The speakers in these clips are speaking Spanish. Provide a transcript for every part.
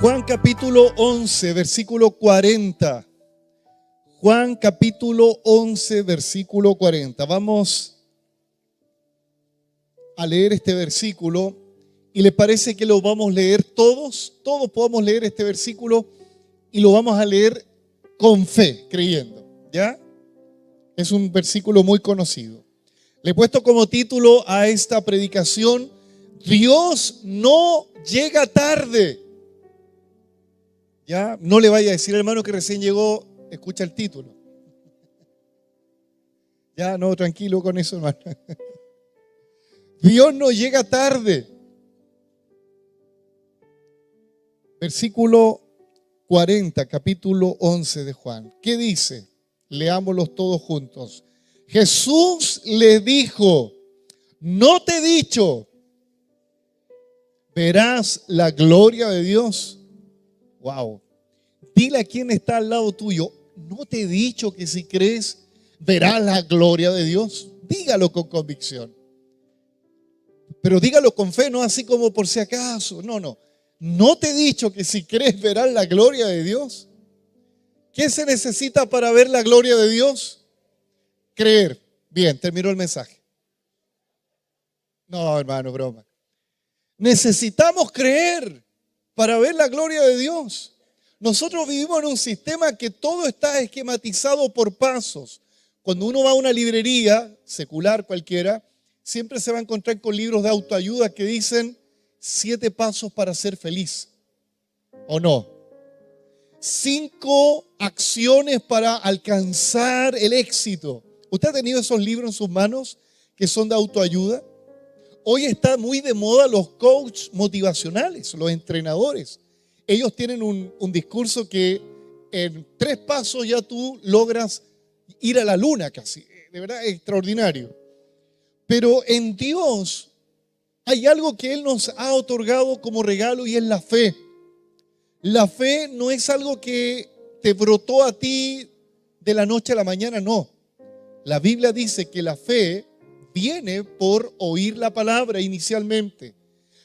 Juan capítulo 11, versículo 40. Juan capítulo 11, versículo 40. Vamos a leer este versículo. ¿Y le parece que lo vamos a leer todos? Todos podamos leer este versículo y lo vamos a leer con fe, creyendo. ¿Ya? Es un versículo muy conocido. Le he puesto como título a esta predicación: Dios no llega tarde. Ya, no le vaya a decir al hermano que recién llegó, escucha el título. Ya, no, tranquilo con eso, hermano. Dios no llega tarde. Versículo 40, capítulo 11 de Juan. ¿Qué dice? Leámoslos todos juntos. Jesús le dijo: ¿no te he dicho, verás la gloria de Dios? Wow. Dile a quien está al lado tuyo: ¿no te he dicho que si crees verás la gloria de Dios? Dígalo con convicción. Pero dígalo con fe, no así como por si acaso. No. ¿No te he dicho que si crees verás la gloria de Dios? ¿Qué se necesita para ver la gloria de Dios? Creer. Bien, terminó el mensaje. No, hermano, broma. Necesitamos creer para ver la gloria de Dios. Nosotros vivimos en un sistema que todo está esquematizado por pasos. Cuando uno va a una librería secular cualquiera, siempre se va a encontrar con libros de autoayuda que dicen 7 pasos para ser feliz. ¿O no? 5 acciones para alcanzar el éxito. ¿Usted ha tenido esos libros en sus manos que son de autoayuda? Hoy está muy de moda los coaches motivacionales, los entrenadores. Ellos tienen un discurso que en 3 pasos ya tú logras ir a la luna casi. De verdad es extraordinario. Pero en Dios hay algo que Él nos ha otorgado como regalo y es la fe. La fe no es algo que te brotó a ti de la noche a la mañana, no. La Biblia dice que la fe viene por oír la palabra inicialmente.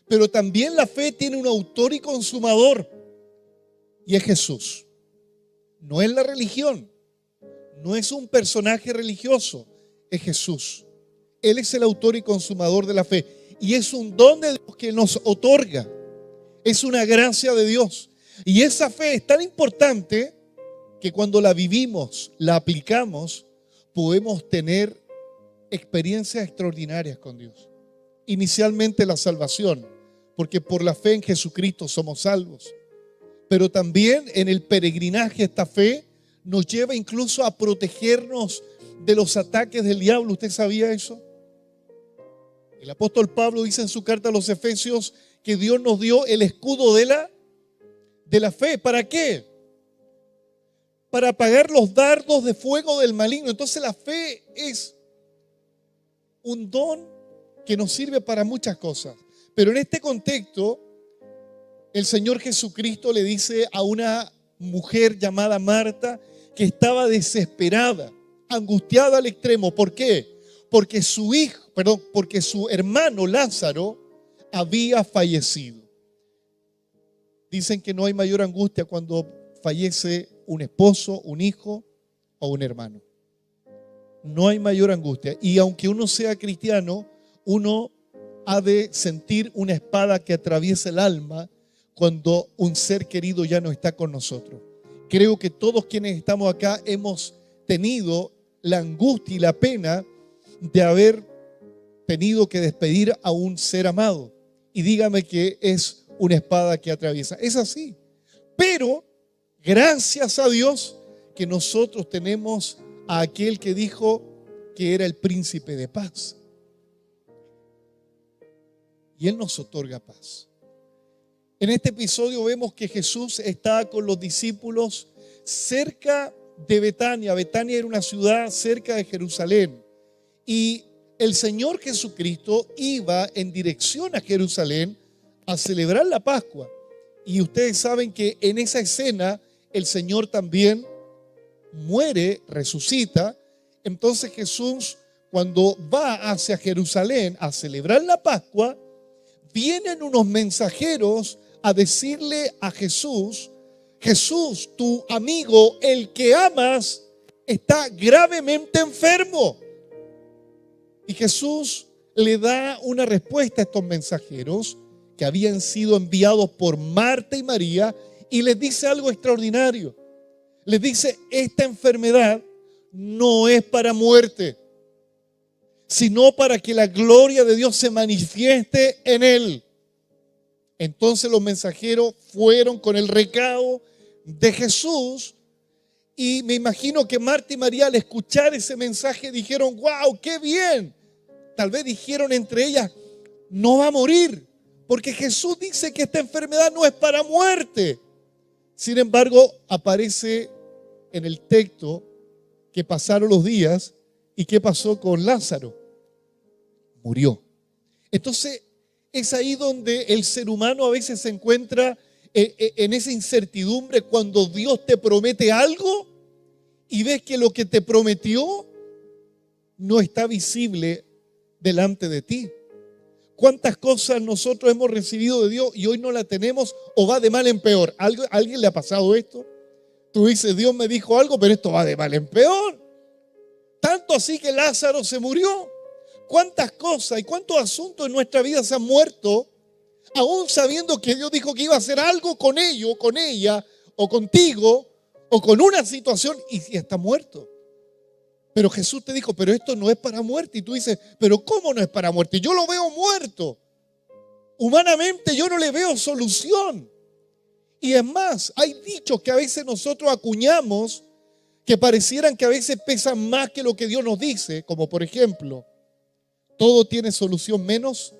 Pero también la fe tiene un autor y consumador, y es Jesús. No es la religión, no es un personaje religioso, es Jesús. Él es el autor y consumador de la fe. Y es un don de Dios que nos otorga. Es una gracia de Dios. Y esa fe es tan importante que cuando la vivimos, la aplicamos, podemos tener experiencias extraordinarias con Dios. Inicialmente la salvación, porque por la fe en Jesucristo somos salvos. Pero también en el peregrinaje esta fe nos lleva incluso a protegernos de los ataques del diablo. ¿Usted sabía eso? El apóstol Pablo dice en su carta a los Efesios que Dios nos dio el escudo de la fe. ¿Para qué? Para apagar los dardos de fuego del maligno. Entonces la fe es un don que nos sirve para muchas cosas. Pero en este contexto, el Señor Jesucristo le dice a una mujer llamada Marta que estaba desesperada, angustiada al extremo. ¿Por qué? Porque su hermano Lázaro había fallecido. Dicen que no hay mayor angustia cuando fallece un esposo, un hijo o un hermano. No hay mayor angustia. Y aunque uno sea cristiano, uno ha de sentir una espada que atraviesa el alma cuando un ser querido ya no está con nosotros. Creo que todos quienes estamos acá hemos tenido la angustia y la pena de haber tenido que despedir a un ser amado. Y dígame que es una espada que atraviesa. Es así. Pero gracias a Dios que nosotros tenemos a aquel que dijo que era el príncipe de paz. Y Él nos otorga paz. En este episodio vemos que Jesús está con los discípulos cerca de Betania. Betania era una ciudad cerca de Jerusalén. Y el Señor Jesucristo iba en dirección a Jerusalén a celebrar la Pascua. Y ustedes saben que en esa escena el Señor también muere, resucita. Entonces Jesús, cuando va hacia Jerusalén a celebrar la Pascua, vienen unos mensajeros a decirle a Jesús: Jesús, tu amigo, el que amas, está gravemente enfermo. Y Jesús le da una respuesta a estos mensajeros que habían sido enviados por Marta y María, y les dice algo extraordinario. Les dice: esta enfermedad no es para muerte, sino para que la gloria de Dios se manifieste en él. Entonces los mensajeros fueron con el recado de Jesús, y me imagino que Marta y María, al escuchar ese mensaje, dijeron: wow, qué bien. Tal vez dijeron entre ellas: no va a morir, porque Jesús dice que esta enfermedad no es para muerte. Sin embargo, aparece en el texto que pasaron los días, y ¿qué pasó con Lázaro? Murió. Entonces, es ahí donde el ser humano a veces se encuentra en esa incertidumbre, cuando Dios te promete algo y ves que lo que te prometió no está visible delante de ti. ¿Cuántas cosas nosotros hemos recibido de Dios y hoy no la tenemos, o va de mal en peor? ¿A alguien le ha pasado esto? Tú dices: Dios me dijo algo, pero esto va de mal en peor. Tanto así que Lázaro se murió. ¿Cuántas cosas y cuántos asuntos en nuestra vida se han muerto, aún sabiendo que Dios dijo que iba a hacer algo con ellos, con ella, o contigo, o con una situación, y si está muerto? Pero Jesús te dijo: pero esto no es para muerte. Y tú dices: pero ¿cómo no es para muerte? Yo lo veo muerto. Humanamente yo no le veo solución. Y es más, hay dichos que a veces nosotros acuñamos que parecieran que a veces pesan más que lo que Dios nos dice, como por ejemplo: todo tiene solución menos.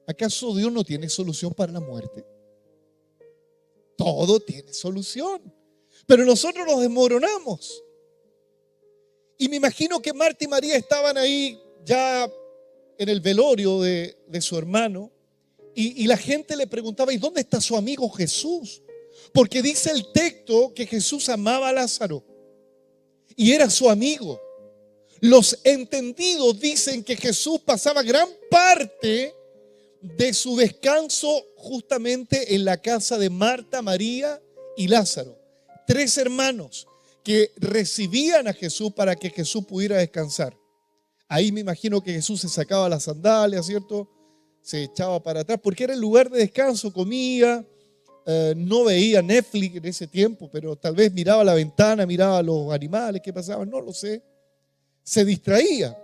¿Acaso Dios no tiene solución para la muerte? Todo tiene solución, pero nosotros nos desmoronamos. Y me imagino que Marta y María estaban ahí ya en el velorio de su hermano, y la gente le preguntaba: ¿y dónde está su amigo Jesús? Porque dice el texto que Jesús amaba a Lázaro y era su amigo. Los entendidos dicen que Jesús pasaba gran parte de su descanso justamente en la casa de Marta, María y Lázaro. 3 hermanos que recibían a Jesús para que Jesús pudiera descansar. Ahí me imagino que Jesús se sacaba las sandalias, ¿cierto? Se echaba para atrás porque era el lugar de descanso, comía. No veía Netflix en ese tiempo, pero tal vez miraba la ventana, miraba a los animales que pasaban, no lo sé. Se distraía.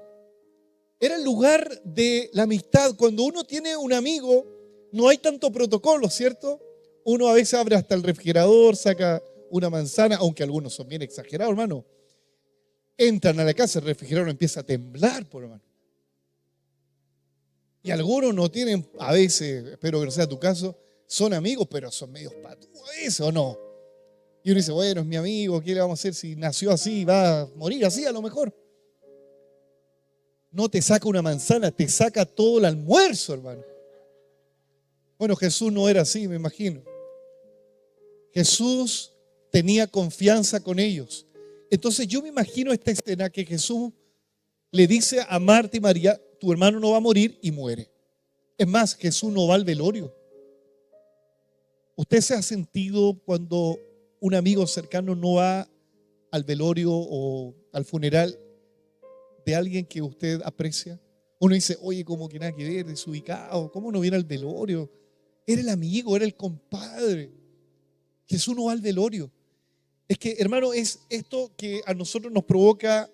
Era el lugar de la amistad. Cuando uno tiene un amigo, no hay tanto protocolo, ¿cierto? Uno a veces abre hasta el refrigerador, saca una manzana, aunque algunos son bien exagerados, hermano. Entran a la casa, el refrigerador empieza a temblar, por hermano. Y algunos no tienen, a veces, espero que no sea tu caso, son amigos, pero son medios patúos, ¿eso o no? Y uno dice: bueno, es mi amigo, ¿qué le vamos a hacer si nació así, va a morir así a lo mejor? No te saca una manzana, te saca todo el almuerzo, hermano. Bueno, Jesús no era así, me imagino. Jesús tenía confianza con ellos. Entonces yo me imagino esta escena que Jesús le dice a Marta y María: tu hermano no va a morir, y muere. Es más, Jesús no va al velorio. ¿Usted se ha sentido cuando un amigo cercano no va al velorio o al funeral de alguien que usted aprecia? Uno dice: oye, como que nada que ver, desubicado, ¿cómo no viene al velorio? Era el amigo, era el compadre. Jesús no va al velorio. Es que, hermano, es esto que a nosotros nos provoca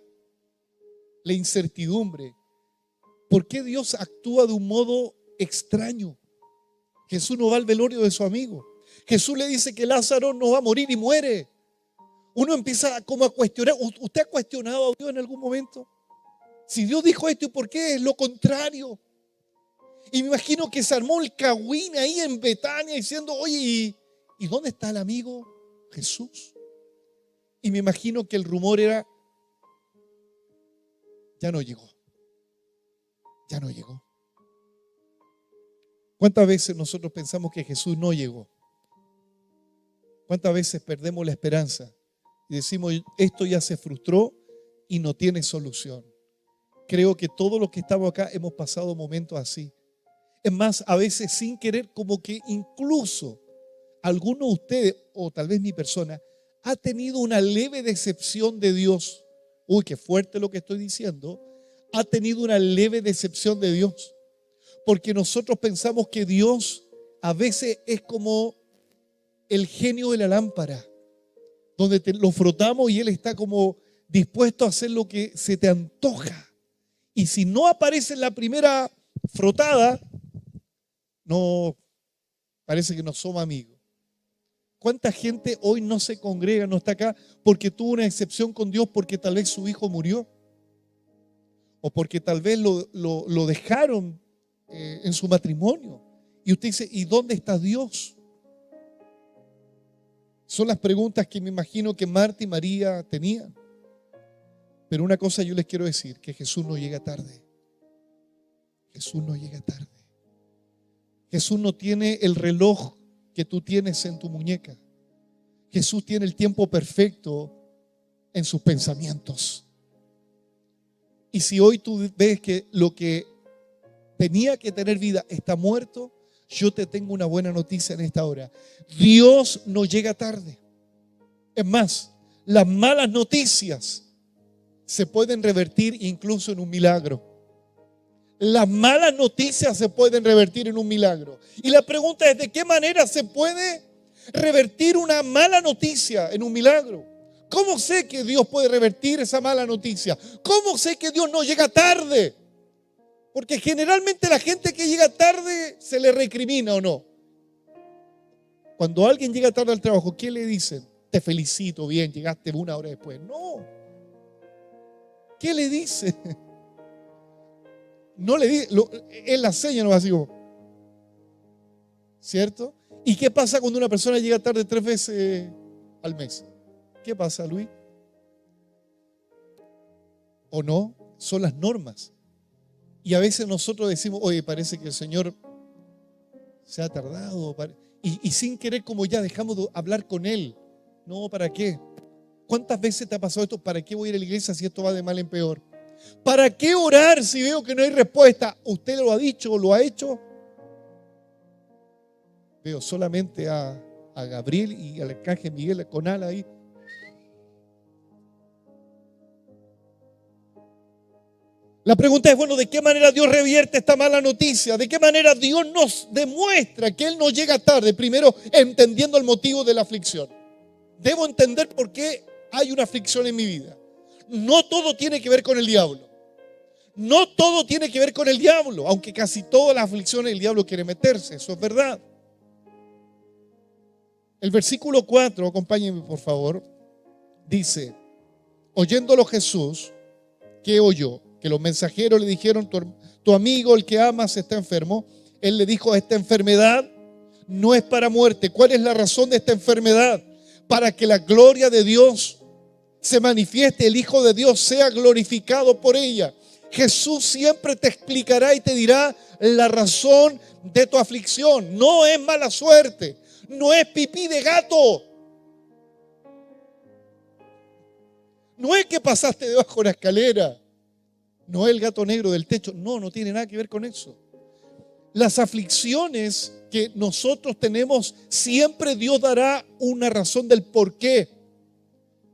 la incertidumbre. ¿Por qué Dios actúa de un modo extraño? Jesús no va al velorio de su amigo. Jesús le dice que Lázaro no va a morir y muere. Uno empieza como a cuestionar. ¿Usted ha cuestionado a Dios en algún momento? Si Dios dijo esto, ¿y por qué es lo contrario? Y me imagino que se armó el cagüín ahí en Betania diciendo: oye, ¿y dónde está el amigo Jesús? Y me imagino que el rumor era: ya no llegó. Ya no llegó. ¿Cuántas veces nosotros pensamos que Jesús no llegó? ¿Cuántas veces perdemos la esperanza y decimos: esto ya se frustró y no tiene solución? Creo que todos los que estamos acá hemos pasado momentos así. Es más, a veces sin querer, como que incluso alguno de ustedes, o tal vez mi persona, ha tenido una leve decepción de Dios. Uy, qué fuerte lo que estoy diciendo. Ha tenido una leve decepción de Dios. Porque nosotros pensamos que Dios a veces es como el genio de la lámpara, donde lo frotamos y Él está como dispuesto a hacer lo que se te antoja. Y si no aparece en la primera frotada, no, parece que no somos amigos. ¿Cuánta gente hoy no se congrega, no está acá porque tuvo una excepción con Dios, porque tal vez su hijo murió? O porque tal vez lo dejaron en su matrimonio. Y usted dice, ¿y dónde está Dios? Son las preguntas que me imagino que Marta y María tenían. Pero una cosa yo les quiero decir, que Jesús no llega tarde. Jesús no llega tarde. Jesús no tiene el reloj que tú tienes en tu muñeca. Jesús tiene el tiempo perfecto en sus pensamientos. Y si hoy tú ves que lo que tenía que tener vida está muerto, yo te tengo una buena noticia en esta hora. Dios no llega tarde. Es más, las malas noticias se pueden revertir incluso en un milagro. Las malas noticias se pueden revertir en un milagro. Y la pregunta es, ¿de qué manera se puede revertir una mala noticia en un milagro? ¿Cómo sé que Dios puede revertir esa mala noticia? ¿Cómo sé que Dios no llega tarde? Porque generalmente la gente que llega tarde se le recrimina, ¿o no? Cuando alguien llega tarde al trabajo, ¿qué le dicen? Te felicito, bien, llegaste una hora después. No. ¿Qué le dice? No le dice, él la seña no va así como, ¿cierto? ¿Y qué pasa cuando una persona llega tarde 3 veces al mes? ¿Qué pasa, Luis? ¿O no? Son las normas. Y a veces nosotros decimos, oye, parece que el Señor se ha tardado. Y sin querer, como ya dejamos de hablar con Él. No, ¿para qué? ¿Cuántas veces te ha pasado esto? ¿Para qué voy a ir a la iglesia si esto va de mal en peor? ¿Para qué orar si veo que no hay respuesta? ¿Usted lo ha dicho o lo ha hecho? Veo solamente a Gabriel y al arcángel Miguel con ala ahí. La pregunta es, bueno, ¿de qué manera Dios revierte esta mala noticia? ¿De qué manera Dios nos demuestra que Él no llega tarde? Primero, entendiendo el motivo de la aflicción. Debo entender por qué hay una aflicción en mi vida. No todo tiene que ver con el diablo. No todo tiene que ver con el diablo, aunque casi todas las aflicciones el diablo quiere meterse, eso es verdad. El versículo 4, acompáñenme por favor, dice, oyéndolo Jesús, ¿qué oyó? Que los mensajeros le dijeron, tu amigo, el que amas, está enfermo. Él le dijo, esta enfermedad no es para muerte. ¿Cuál es la razón de esta enfermedad? Para que la gloria de Dios se manifieste, el Hijo de Dios sea glorificado por ella. Jesús siempre te explicará y te dirá la razón de tu aflicción. No es mala suerte, no es pipí de gato. No es que pasaste debajo de la escalera. No es el gato negro del techo. No, no tiene nada que ver con eso. Las aflicciones que nosotros tenemos, siempre Dios dará una razón del por qué.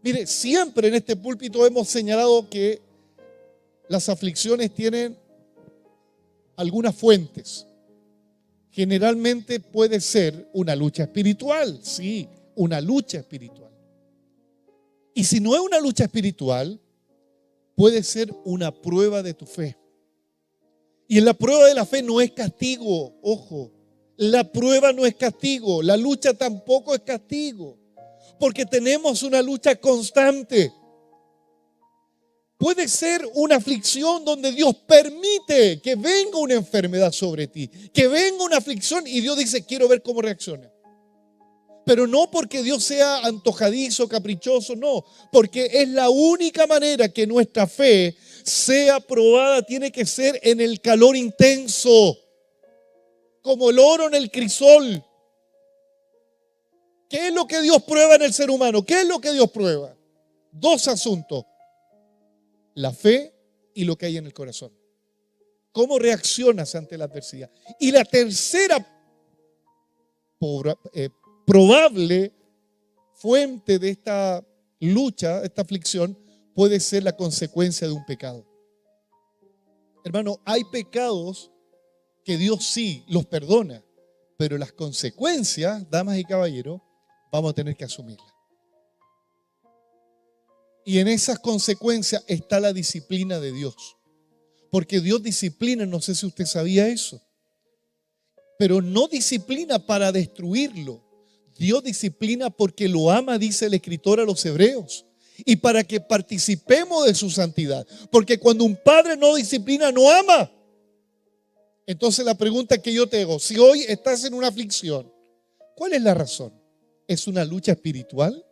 Mire, siempre en este púlpito hemos señalado que las aflicciones tienen algunas fuentes. Generalmente puede ser una lucha espiritual, sí, una lucha espiritual. Y si no es una lucha espiritual, puede ser una prueba de tu fe. Y en la prueba de la fe no es castigo, ojo, la prueba no es castigo, la lucha tampoco es castigo, porque tenemos una lucha constante. Puede ser una aflicción donde Dios permite que venga una enfermedad sobre ti, que venga una aflicción y Dios dice, quiero ver cómo reacciona. Pero no porque Dios sea antojadizo, caprichoso, no, porque es la única manera que nuestra fe sea probada, tiene que ser en el calor intenso, como el oro en el crisol. ¿Qué es lo que Dios prueba en el ser humano? ¿Qué es lo que Dios prueba? 2 asuntos: la fe y lo que hay en el corazón. ¿Cómo reaccionas ante la adversidad? Y la tercera probable fuente de esta lucha, esta aflicción, puede ser la consecuencia de un pecado. Hermano, hay pecados que Dios sí los perdona, pero las consecuencias, damas y caballeros, vamos a tener que asumirlas. Y en esas consecuencias está la disciplina de Dios. Porque Dios disciplina, no sé si usted sabía eso, pero no disciplina para destruirlo. Dios disciplina porque lo ama, dice el escritor a los hebreos, y para que participemos de su santidad. Porque cuando un padre no disciplina, no ama. Entonces la pregunta que yo te hago, si hoy estás en una aflicción, ¿cuál es la razón? ¿Es una lucha espiritual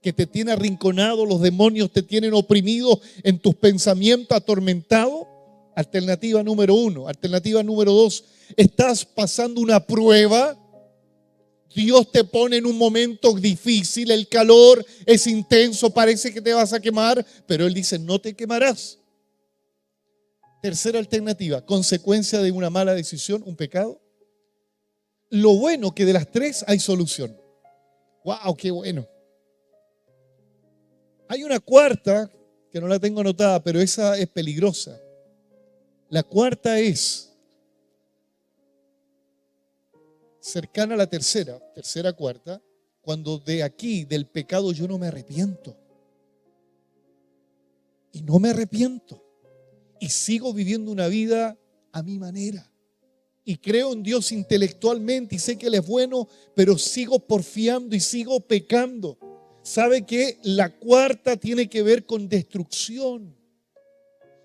que te tiene arrinconado, los demonios te tienen oprimido en tus pensamientos, atormentado? Alternativa número 1. Alternativa número 2, estás pasando una prueba. Dios te pone en un momento difícil, el calor es intenso, parece que te vas a quemar, pero Él dice, no te quemarás. Tercera alternativa, consecuencia de una mala decisión, un pecado. Lo bueno que de las tres hay solución. ¡Wow! ¡Qué bueno! Hay una cuarta que no la tengo anotada, pero esa es peligrosa. La cuarta es cercana a la tercera, cuarta, cuando de aquí, del pecado, yo no me arrepiento. Y no me arrepiento. Y sigo viviendo una vida a mi manera. Y creo en Dios intelectualmente y sé que Él es bueno, pero sigo porfiando y sigo pecando. ¿Sabe qué? La cuarta tiene que ver con destrucción.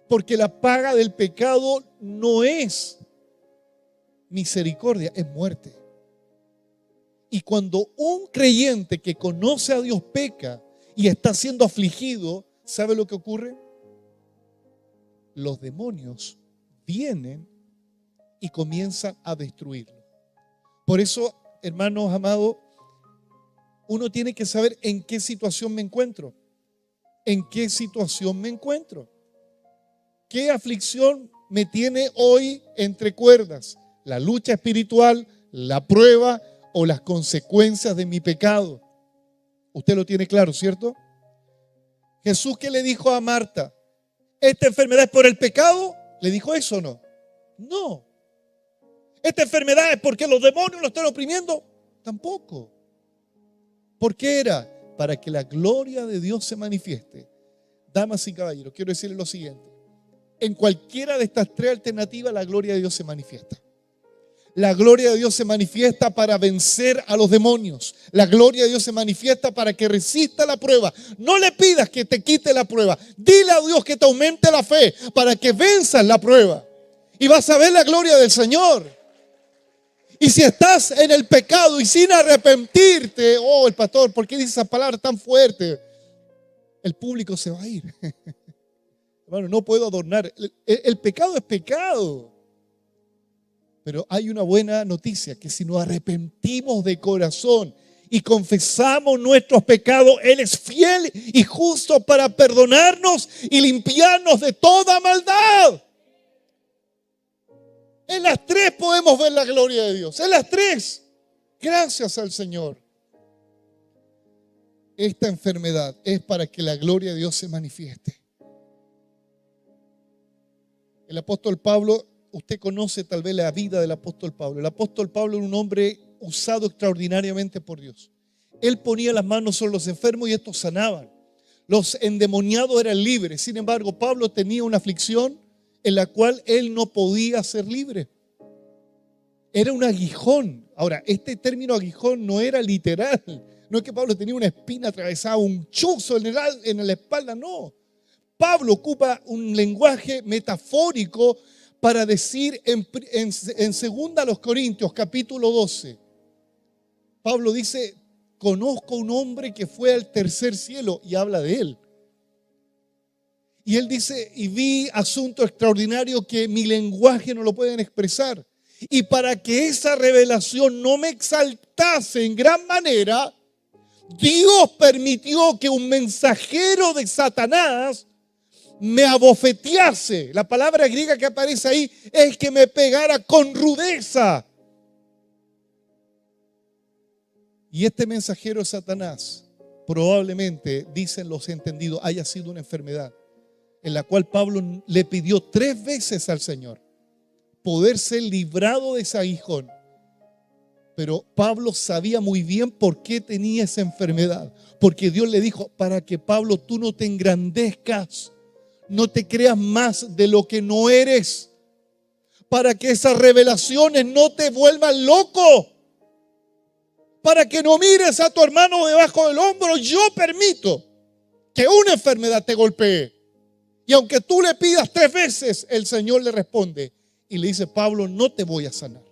Porque la paga del pecado no es misericordia, es muerte. Y cuando un creyente que conoce a Dios peca y está siendo afligido, ¿sabe lo que ocurre? Los demonios vienen y comienzan a destruirlo. Por eso, hermanos amados, uno tiene que saber en qué situación me encuentro. ¿En qué situación me encuentro? ¿Qué aflicción me tiene hoy entre cuerdas? ¿La lucha espiritual, la prueba o las consecuencias de mi pecado? Usted lo tiene claro, ¿cierto? Jesús, ¿qué le dijo a Marta? ¿Esta enfermedad es por el pecado? ¿Le dijo eso o no? No. ¿Esta enfermedad es porque los demonios lo están oprimiendo? Tampoco. ¿Por qué era? Para que la gloria de Dios se manifieste. Damas y caballeros, quiero decirles lo siguiente. En cualquiera de estas tres alternativas, la gloria de Dios se manifiesta. La gloria de Dios se manifiesta para vencer a los demonios. La gloria de Dios se manifiesta para que resista la prueba. No le pidas que te quite la prueba. Dile a Dios que te aumente la fe para que venzas la prueba. Y vas a ver la gloria del Señor. Y si estás en el pecado y sin arrepentirte, oh, el pastor, ¿por qué dice esa palabra tan fuerte? El público se va a ir. Hermano, no puedo adornar. El pecado es pecado. Pero hay una buena noticia, que si nos arrepentimos de corazón y confesamos nuestros pecados, Él es fiel y justo para perdonarnos y limpiarnos de toda maldad. En las tres podemos ver la gloria de Dios. En las tres. Gracias al Señor. Esta enfermedad es para que la gloria de Dios se manifieste. El apóstol Pablo, usted conoce tal vez la vida del apóstol Pablo. El apóstol Pablo era un hombre usado extraordinariamente por Dios. Él ponía las manos sobre los enfermos y estos sanaban. Los endemoniados eran libres. Sin embargo, Pablo tenía una aflicción en la cual él no podía ser libre. Era un aguijón. Ahora, este término aguijón no era literal. No es que Pablo tenía una espina atravesada, un chuzo en la espalda, no. Pablo ocupa un lenguaje metafórico para decir en 2 Corintios capítulo 12. Pablo dice, conozco un hombre que fue al tercer cielo, y habla de él. Y él dice, y vi asunto extraordinario que mi lenguaje no lo pueden expresar. Y para que esa revelación no me exaltase en gran manera, Dios permitió que un mensajero de Satanás me abofetease. La palabra griega que aparece ahí es que me pegara con rudeza. Y este mensajero de Satanás, probablemente, dicen los entendidos, haya sido una enfermedad en la cual Pablo le pidió 3 veces al Señor poder ser librado de ese aguijón. Pero Pablo sabía muy bien por qué tenía esa enfermedad. Porque Dios le dijo, para que Pablo tú no te engrandezcas, no te creas más de lo que no eres, para que esas revelaciones no te vuelvan loco, para que no mires a tu hermano debajo del hombro. Yo permito que una enfermedad te golpee. Y aunque tú le pidas 3 veces, el Señor le responde y le dice, Pablo, no te voy a sanar.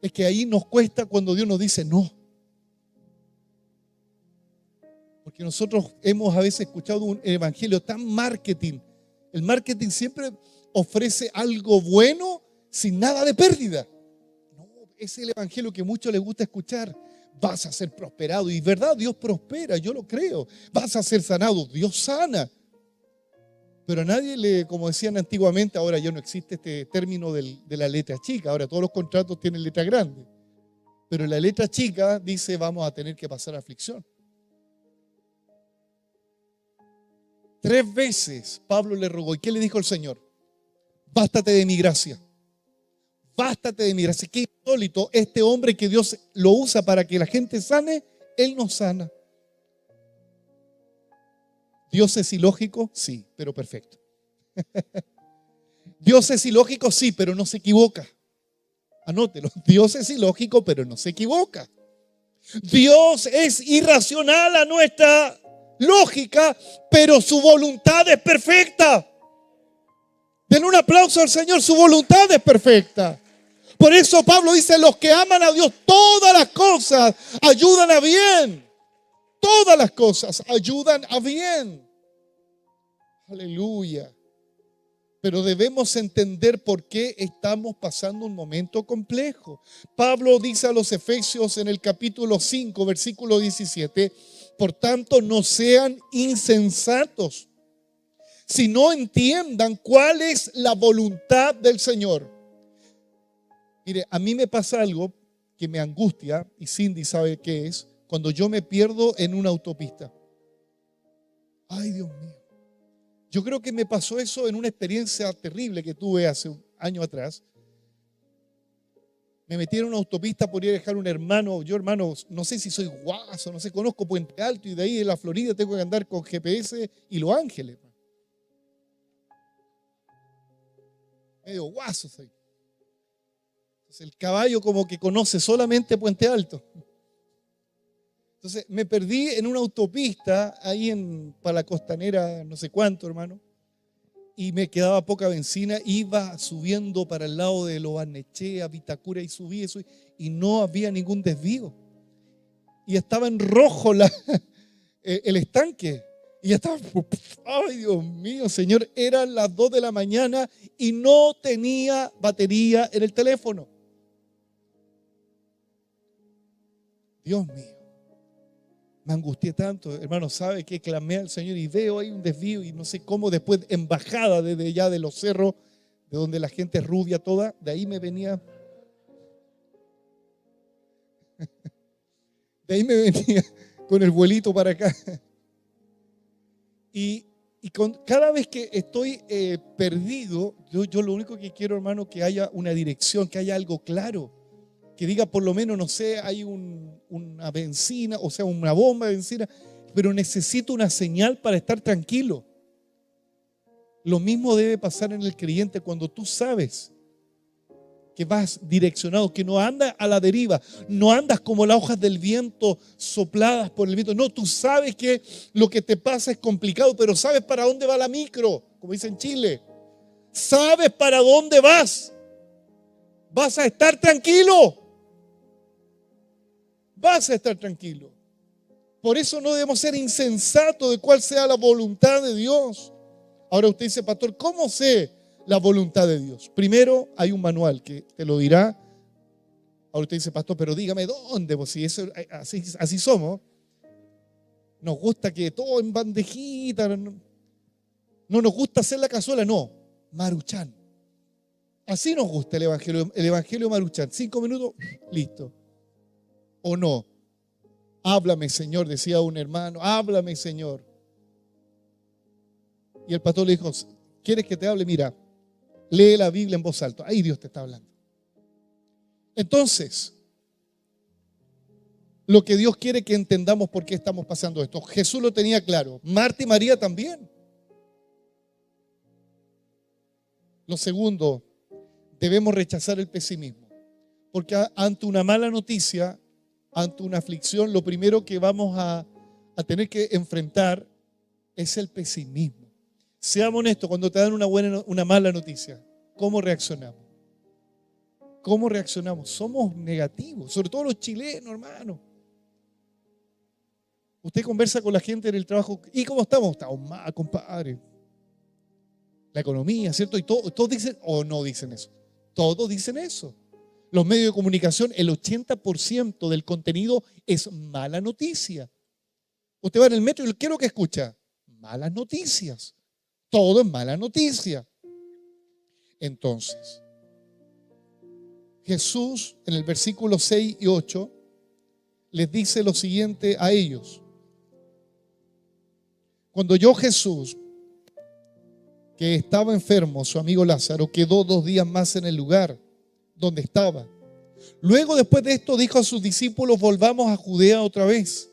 Es que ahí nos cuesta cuando Dios nos dice no. Porque nosotros hemos a veces escuchado un evangelio tan marketing. El marketing siempre ofrece algo bueno sin nada de pérdida. No, es el evangelio que a muchos les gusta escuchar. Vas a ser prosperado. Y verdad, Dios prospera, yo lo creo. Vas a ser sanado, Dios sana. Pero a nadie como decían antiguamente, ahora ya no existe este término de la letra chica. Ahora todos los contratos tienen letra grande. Pero la letra chica dice, vamos a tener que pasar aflicción. 3 veces Pablo le rogó. ¿Y qué le dijo el Señor? Bástate de mi gracia. Bástate de mi gracia. Qué insólito, este hombre que Dios lo usa para que la gente sane, él no sana. ¿Dios es ilógico? Sí, pero perfecto. ¿Dios es ilógico? Sí, pero no se equivoca. Anótelo. Dios es ilógico, pero no se equivoca. Dios es irracional a nuestra lógica, pero su voluntad es perfecta. Denle un aplauso al Señor, su voluntad es perfecta. Por eso Pablo dice, los que aman a Dios, todas las cosas ayudan a bien. Todas las cosas ayudan a bien. Aleluya. Pero debemos entender por qué estamos pasando un momento complejo. Pablo dice a los Efesios en el capítulo 5, versículo 17, por tanto no sean insensatos, sino entiendan cuál es la voluntad del Señor. Mire, a mí me pasa algo que me angustia, y Cindy sabe qué es, cuando yo me pierdo en una autopista. Ay, Dios mío. Yo creo que me pasó eso en una experiencia terrible que tuve hace un año atrás. Me metí en una autopista por ir a dejar un hermano. Yo, hermano, no sé si soy guaso, no sé, conozco Puente Alto y de ahí en la Florida tengo que andar con GPS y Los Ángeles. Medio guaso soy. Entonces el caballo como que conoce solamente Puente Alto. Entonces me perdí en una autopista ahí para la Costanera, no sé cuánto, hermano. Y me quedaba poca benzina. Iba subiendo para el lado de Lo Barnechea, Vitacura, y subí eso. Y no había ningún desvío. Y estaba en rojo el estanque. Y ya estaba, ay Dios mío, Señor, eran las 2 de la mañana y no tenía batería en el teléfono. Dios mío. Me angustié tanto, hermano, sabe que clamé al Señor y veo ahí un desvío y no sé cómo después en bajada desde allá de los cerros, de donde la gente es rubia toda, de ahí me venía, con el vuelito para acá. Y cada vez que estoy perdido, yo lo único que quiero, hermano, que haya una dirección, que haya algo claro. Que diga por lo menos, no sé, hay una benzina, o sea, una bomba de benzina, pero necesito una señal para estar tranquilo. Lo mismo debe pasar en el creyente cuando tú sabes que vas direccionado, que no andas a la deriva, no andas como las hojas del viento sopladas por el viento. No, tú sabes que lo que te pasa es complicado, pero sabes para dónde va la micro, como dice en Chile. Sabes para dónde vas. Vas a estar tranquilo. Vas a estar tranquilo. Por eso no debemos ser insensatos de cuál sea la voluntad de Dios. Ahora usted dice, pastor, ¿cómo sé la voluntad de Dios? Primero, hay un manual que te lo dirá. Ahora usted dice, pastor, pero dígame dónde, pues si eso, así somos. nos gusta que todo en bandejita, no nos gusta hacer la cazuela, no, Maruchan. Así nos gusta el evangelio Maruchan. 5 minutos, listo. ¿O no? Háblame, Señor, decía un hermano, háblame, Señor. Y el pastor le dijo, ¿quieres que te hable? Mira, lee la Biblia en voz alta. Ahí Dios te está hablando. Entonces, lo que Dios quiere que entendamos por qué estamos pasando esto. Jesús lo tenía claro. Marta y María también. Lo segundo, debemos rechazar el pesimismo. Porque ante una mala noticia, ante una aflicción, lo primero que vamos a tener que enfrentar es el pesimismo. Seamos honestos, cuando te dan una mala noticia, ¿cómo reaccionamos? ¿Cómo reaccionamos? Somos negativos, sobre todo los chilenos, hermano. Usted conversa con la gente en el trabajo, ¿y cómo estamos? Estamos mal, compadre. La economía, ¿cierto? Y todos dicen, o no dicen eso. Todos dicen eso. Los medios de comunicación, el 80% del contenido es mala noticia. Usted va en el metro y ¿qué es lo que escucha? Malas noticias. Todo es mala noticia. Entonces, Jesús en el versículo 6 y 8 les dice lo siguiente a ellos. Cuando oyó Jesús que estaba enfermo, su amigo Lázaro quedó 2 días más en el lugar donde estaba. Luego, después de esto, dijo a sus discípulos, volvamos a Judea otra vez.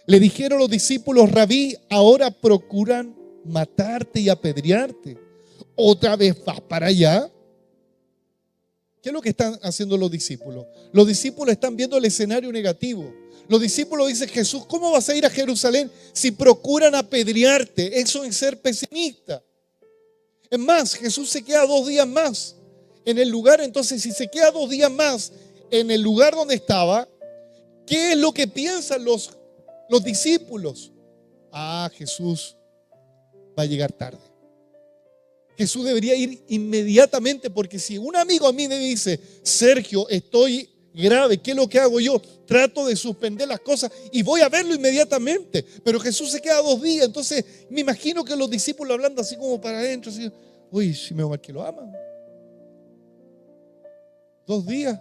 Le dijeron los discípulos, Rabí, ahora procuran matarte y apedrearte. ¿Otra vez vas para allá? ¿Qué es lo que están haciendo los discípulos? Los discípulos están viendo el escenario negativo. Los discípulos dicen, Jesús, ¿cómo vas a ir a Jerusalén si procuran apedrearte? Eso es ser pesimista. Es más, Jesús se queda 2 días más en el lugar. Entonces, si se queda 2 días más en el lugar donde estaba, ¿qué es lo que piensan los discípulos? Jesús va a llegar tarde. Jesús debería ir inmediatamente, porque si un amigo a mí me dice, Sergio, estoy grave, ¿qué es lo que hago yo? Trato de suspender las cosas y voy a verlo inmediatamente. Pero Jesús se queda 2 días, entonces me imagino que los discípulos hablando así como para adentro, así, uy, si me va que lo aman. 2 días.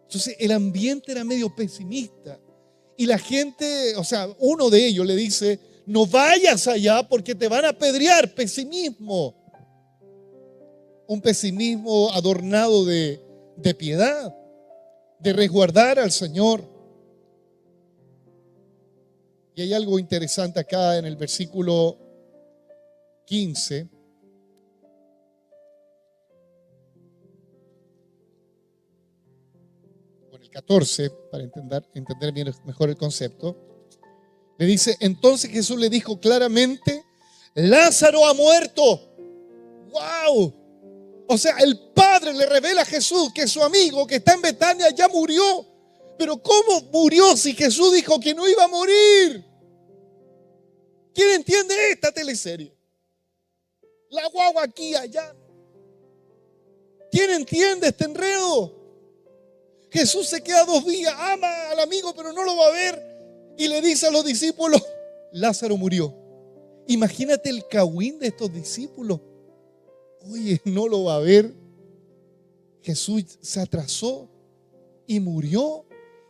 Entonces el ambiente era medio pesimista. Y la gente, o sea, uno de ellos le dice, no vayas allá porque te van a apedrear. Pesimismo. Un pesimismo adornado de piedad, de resguardar al Señor. Y hay algo interesante acá en el versículo 15. Con el 14, para entender bien, mejor el concepto. Le dice, entonces Jesús le dijo claramente, Lázaro ha muerto. ¡Wow! O sea, el Padre le revela a Jesús que su amigo que está en Betania ya murió. Pero ¿cómo murió si Jesús dijo que no iba a morir? ¿Quién entiende esta teleserie? La guagua aquí, allá. ¿Quién entiende este enredo? Jesús se queda 2 días, ama al amigo pero no lo va a ver. Y le dice a los discípulos, Lázaro murió. Imagínate el cagüín de estos discípulos. Oye, no lo va a ver. Jesús se atrasó y murió.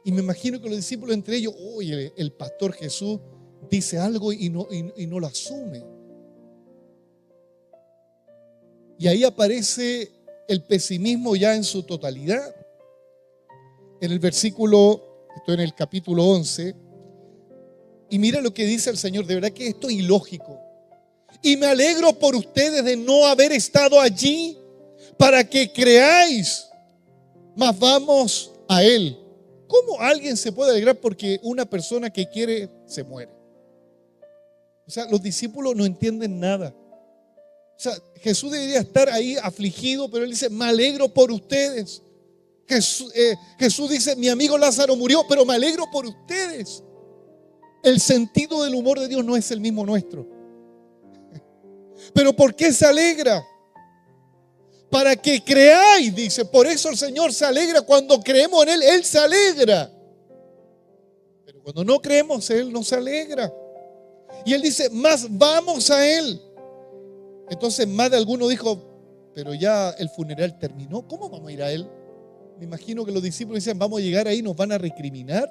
Y me imagino que los discípulos entre ellos, oye, el pastor Jesús dice algo y no lo asume. Y ahí aparece el pesimismo ya en su totalidad. En el versículo, estoy en el capítulo 11, y mira lo que dice el Señor, de verdad que esto es ilógico. Y me alegro por ustedes de no haber estado allí para que creáis, mas vamos a Él. ¿Cómo alguien se puede alegrar porque una persona que quiere se muere? O sea, los discípulos no entienden nada. O sea, Jesús debería estar ahí afligido, pero Él dice, me alegro por ustedes. Jesús dice, mi amigo Lázaro murió, pero me alegro por ustedes. El sentido del humor de Dios no es el mismo nuestro. Pero ¿por qué se alegra? Para que creáis, dice. Por eso el Señor se alegra cuando creemos en Él. Él se alegra. Pero Cuando no creemos, Él no se alegra. Y Él dice, más vamos a Él. Entonces más de alguno dijo, pero ya el funeral terminó, ¿cómo vamos a ir a Él? Me imagino que los discípulos decían, vamos a llegar ahí, nos van a recriminar.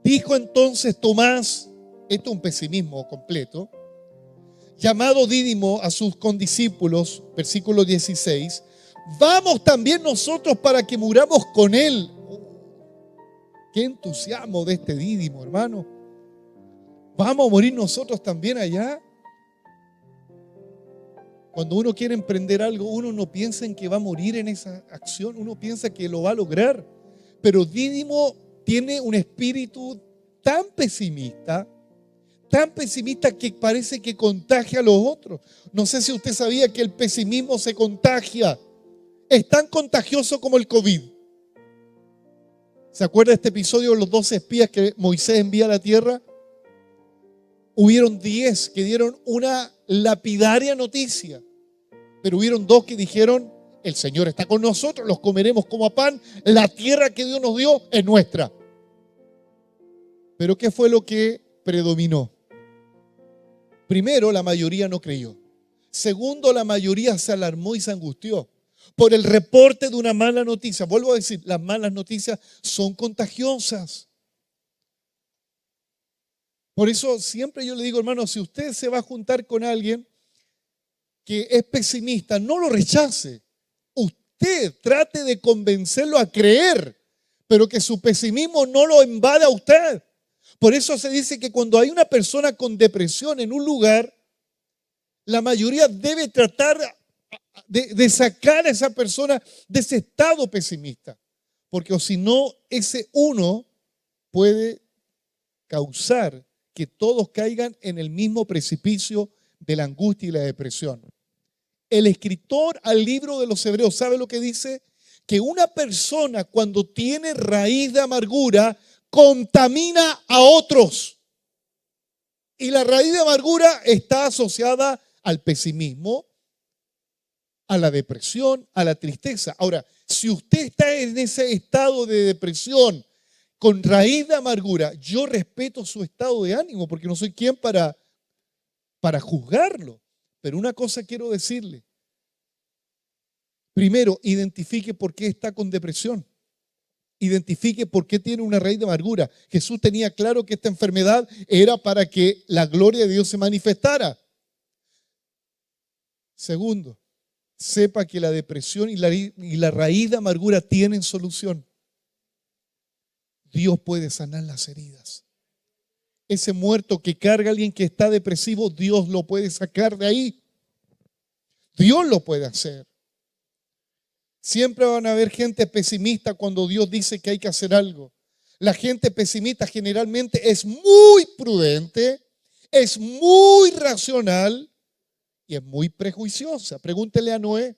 Dijo entonces Tomás, esto es un pesimismo completo, llamado Dídimo a sus condiscípulos, versículo 16, vamos también nosotros para que muramos con Él. Qué entusiasmo de este Dídimo, hermano. Vamos a morir nosotros también allá. Cuando uno quiere emprender algo, uno no piensa en que va a morir en esa acción, uno piensa que lo va a lograr. Pero Dídimo tiene un espíritu tan pesimista que parece que contagia a los otros. No sé si usted sabía que el pesimismo se contagia. Es tan contagioso como el COVID. ¿Se acuerda de este episodio de los 12 espías que Moisés envía a la tierra? Hubieron 10 que dieron una lapidaria noticia, pero hubieron 2 que dijeron, el Señor está con nosotros, los comeremos como a pan, la tierra que Dios nos dio es nuestra. Pero ¿qué fue lo que predominó? Primero, la mayoría no creyó. Segundo, la mayoría se alarmó y se angustió por el reporte de una mala noticia. Vuelvo a decir, las malas noticias son contagiosas. Por eso siempre yo le digo, hermano, si usted se va a juntar con alguien que es pesimista, no lo rechace. Usted trate de convencerlo a creer, pero que su pesimismo no lo invada a usted. Por eso se dice que cuando hay una persona con depresión en un lugar, la mayoría debe tratar de sacar a esa persona de ese estado pesimista. Porque o si no, ese uno puede causar que todos caigan en el mismo precipicio de la angustia y la depresión. El escritor al libro de los Hebreos, ¿sabe lo que dice? Que una persona cuando tiene raíz de amargura contamina a otros. Y la raíz de amargura está asociada al pesimismo, a la depresión, a la tristeza. Ahora, si usted está en ese estado de depresión con raíz de amargura, yo respeto su estado de ánimo porque no soy quien para juzgarlo. Pero una cosa quiero decirle. Primero, identifique por qué está con depresión. Identifique por qué tiene una raíz de amargura. Jesús tenía claro que esta enfermedad era para que la gloria de Dios se manifestara. Segundo, sepa que la depresión y la raíz de amargura tienen solución. Dios puede sanar las heridas. Ese muerto que carga a alguien que está depresivo, Dios lo puede sacar de ahí. Dios lo puede hacer. Siempre van a haber gente pesimista cuando Dios dice que hay que hacer algo. La gente pesimista generalmente es muy prudente, es muy racional y es muy prejuiciosa. Pregúntele a Noé.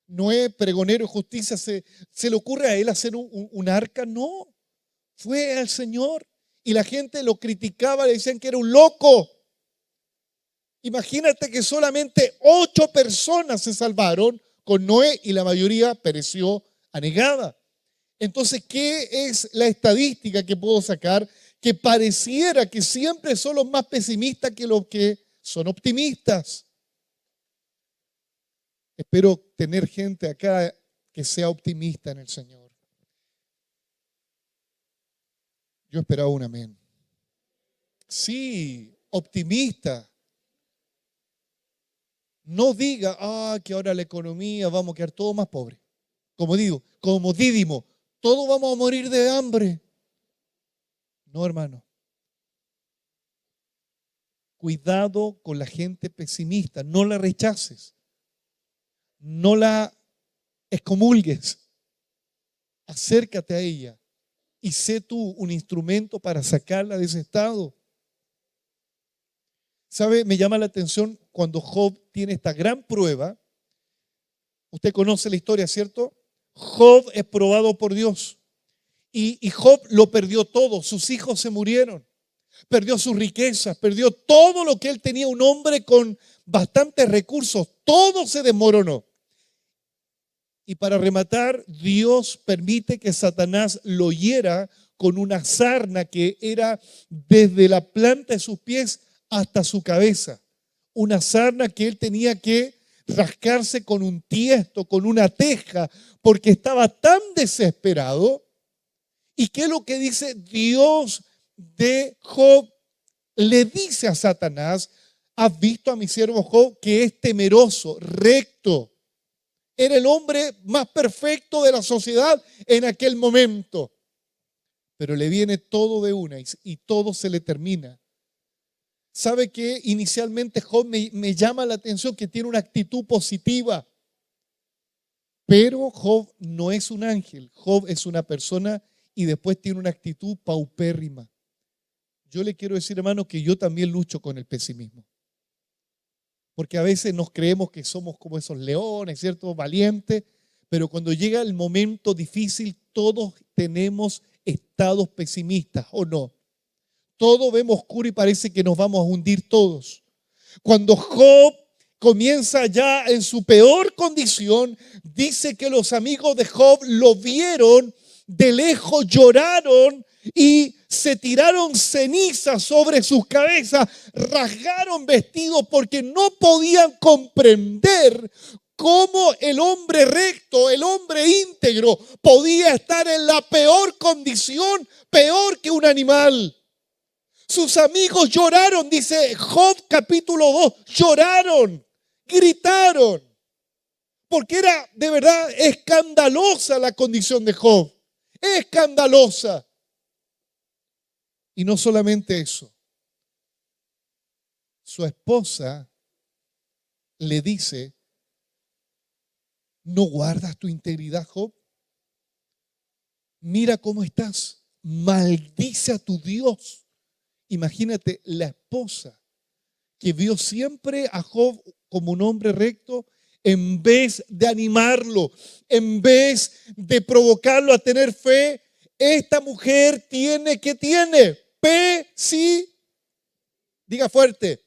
Noé, pregonero de justicia, ¿se le ocurre a él hacer un arca? No. Fue al Señor y la gente lo criticaba, le decían que era un loco. Imagínate que solamente 8 personas se salvaron con Noé y la mayoría pereció anegada. Entonces, ¿qué es la estadística que puedo sacar? Que pareciera que siempre son los más pesimistas que los que son optimistas. Espero tener gente acá que sea optimista en el Señor. Yo esperaba un amén. Sí, optimista. No diga, que ahora la economía vamos a quedar todos más pobres. Como digo, como Dídimo, todos vamos a morir de hambre. No, hermano. Cuidado con la gente pesimista, no la rechaces. No la excomulgues. Acércate a ella y sé tú un instrumento para sacarla de ese estado. ¿Sabe? Me llama la atención cuando Job tiene esta gran prueba. Usted conoce la historia, ¿cierto? Job es probado por Dios. Y Job lo perdió todo. Sus hijos se murieron. Perdió sus riquezas. Perdió todo lo que él tenía. Un hombre con bastantes recursos. Todo se desmoronó. Y para rematar, Dios permite que Satanás lo hiera con una sarna que era desde la planta de sus pies hasta su cabeza. Una sarna que él tenía que rascarse con un tiesto, con una teja, porque estaba tan desesperado. ¿Y qué es lo que dice Dios de Job? Le dice a Satanás: ¿has visto a mi siervo Job, que es temeroso, recto? Era el hombre más perfecto de la sociedad en aquel momento. Pero le viene todo de una y todo se le termina. ¿Sabe qué? Inicialmente Job me llama la atención que tiene una actitud positiva. Pero Job no es un ángel. Job es una persona y después tiene una actitud paupérrima. Yo le quiero decir, hermano, que yo también lucho con el pesimismo. Porque a veces nos creemos que somos como esos leones, ¿cierto? Valientes. Pero cuando llega el momento difícil, todos tenemos estados pesimistas, ¿o no? Todo vemos oscuro y parece que nos vamos a hundir todos. Cuando Job comienza ya en su peor condición, dice que los amigos de Job lo vieron de lejos, lloraron y se tiraron cenizas sobre sus cabezas, rasgaron vestidos porque no podían comprender cómo el hombre recto, el hombre íntegro, podía estar en la peor condición, peor que un animal. Sus amigos lloraron, dice Job capítulo 2, lloraron, gritaron, porque era de verdad escandalosa la condición de Job, escandalosa. Y no solamente eso, su esposa le dice: ¿no guardas tu integridad, Job? Mira cómo estás, maldice a tu Dios. Imagínate, la esposa que vio siempre a Job como un hombre recto, en vez de animarlo, en vez de provocarlo a tener fe, esta mujer tiene diga fuerte,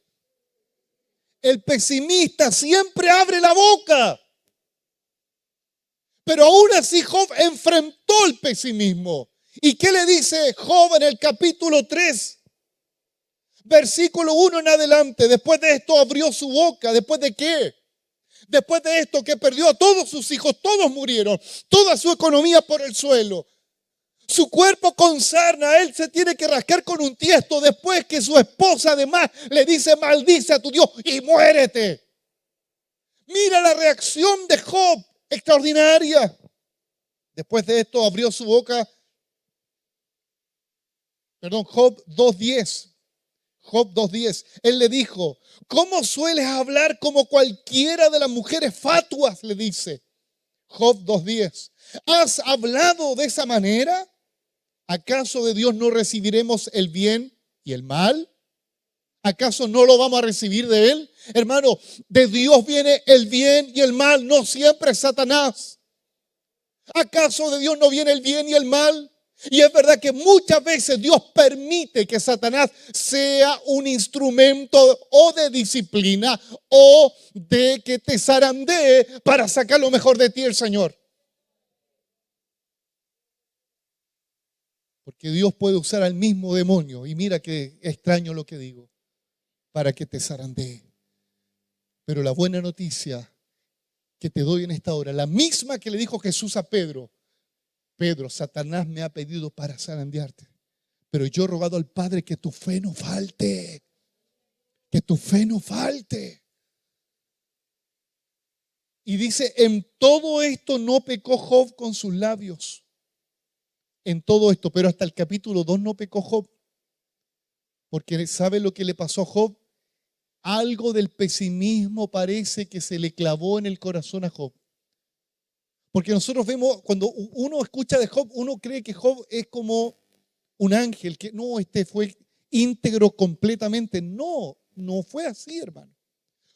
el pesimista siempre abre la boca. Pero aún así Job enfrentó el pesimismo. ¿Y qué le dice Job en el capítulo 3? Versículo 1 en adelante. Después de esto abrió su boca. ¿Después de qué? Después de esto, que perdió a todos sus hijos, todos murieron, toda su economía por el suelo. Su cuerpo con sarna, él se tiene que rascar con un tiesto después que su esposa además le dice: maldice a tu Dios y muérete. Mira la reacción de Job, extraordinaria. Después de esto abrió su boca. Job 2:10. Job 2:10. Él le dijo: ¿cómo sueles hablar como cualquiera de las mujeres fatuas? Le dice. Job 2:10. ¿Has hablado de esa manera? ¿Acaso de Dios no recibiremos el bien y el mal? ¿Acaso no lo vamos a recibir de Él? Hermano, de Dios viene el bien y el mal, no siempre es Satanás. ¿Acaso de Dios no viene el bien y el mal? Y es verdad que muchas veces Dios permite que Satanás sea un instrumento o de disciplina o de que te zarandee para sacar lo mejor de ti el Señor. Porque Dios puede usar al mismo demonio, y mira que extraño lo que digo, para que te zarandee. Pero la buena noticia que te doy en esta hora, la misma que le dijo Jesús a Pedro: Pedro, Satanás me ha pedido para zarandearte, pero yo he rogado al Padre que tu fe no falte, que tu fe no falte. Y dice: en todo esto no pecó Job con sus labios. En todo esto, pero hasta el capítulo 2 no pecó Job. Porque ¿sabe lo que le pasó a Job? Algo del pesimismo parece que se le clavó en el corazón a Job. Porque nosotros vemos, cuando uno escucha de Job, uno cree que Job es como un ángel, que no, fue íntegro completamente. No, no fue así, hermano.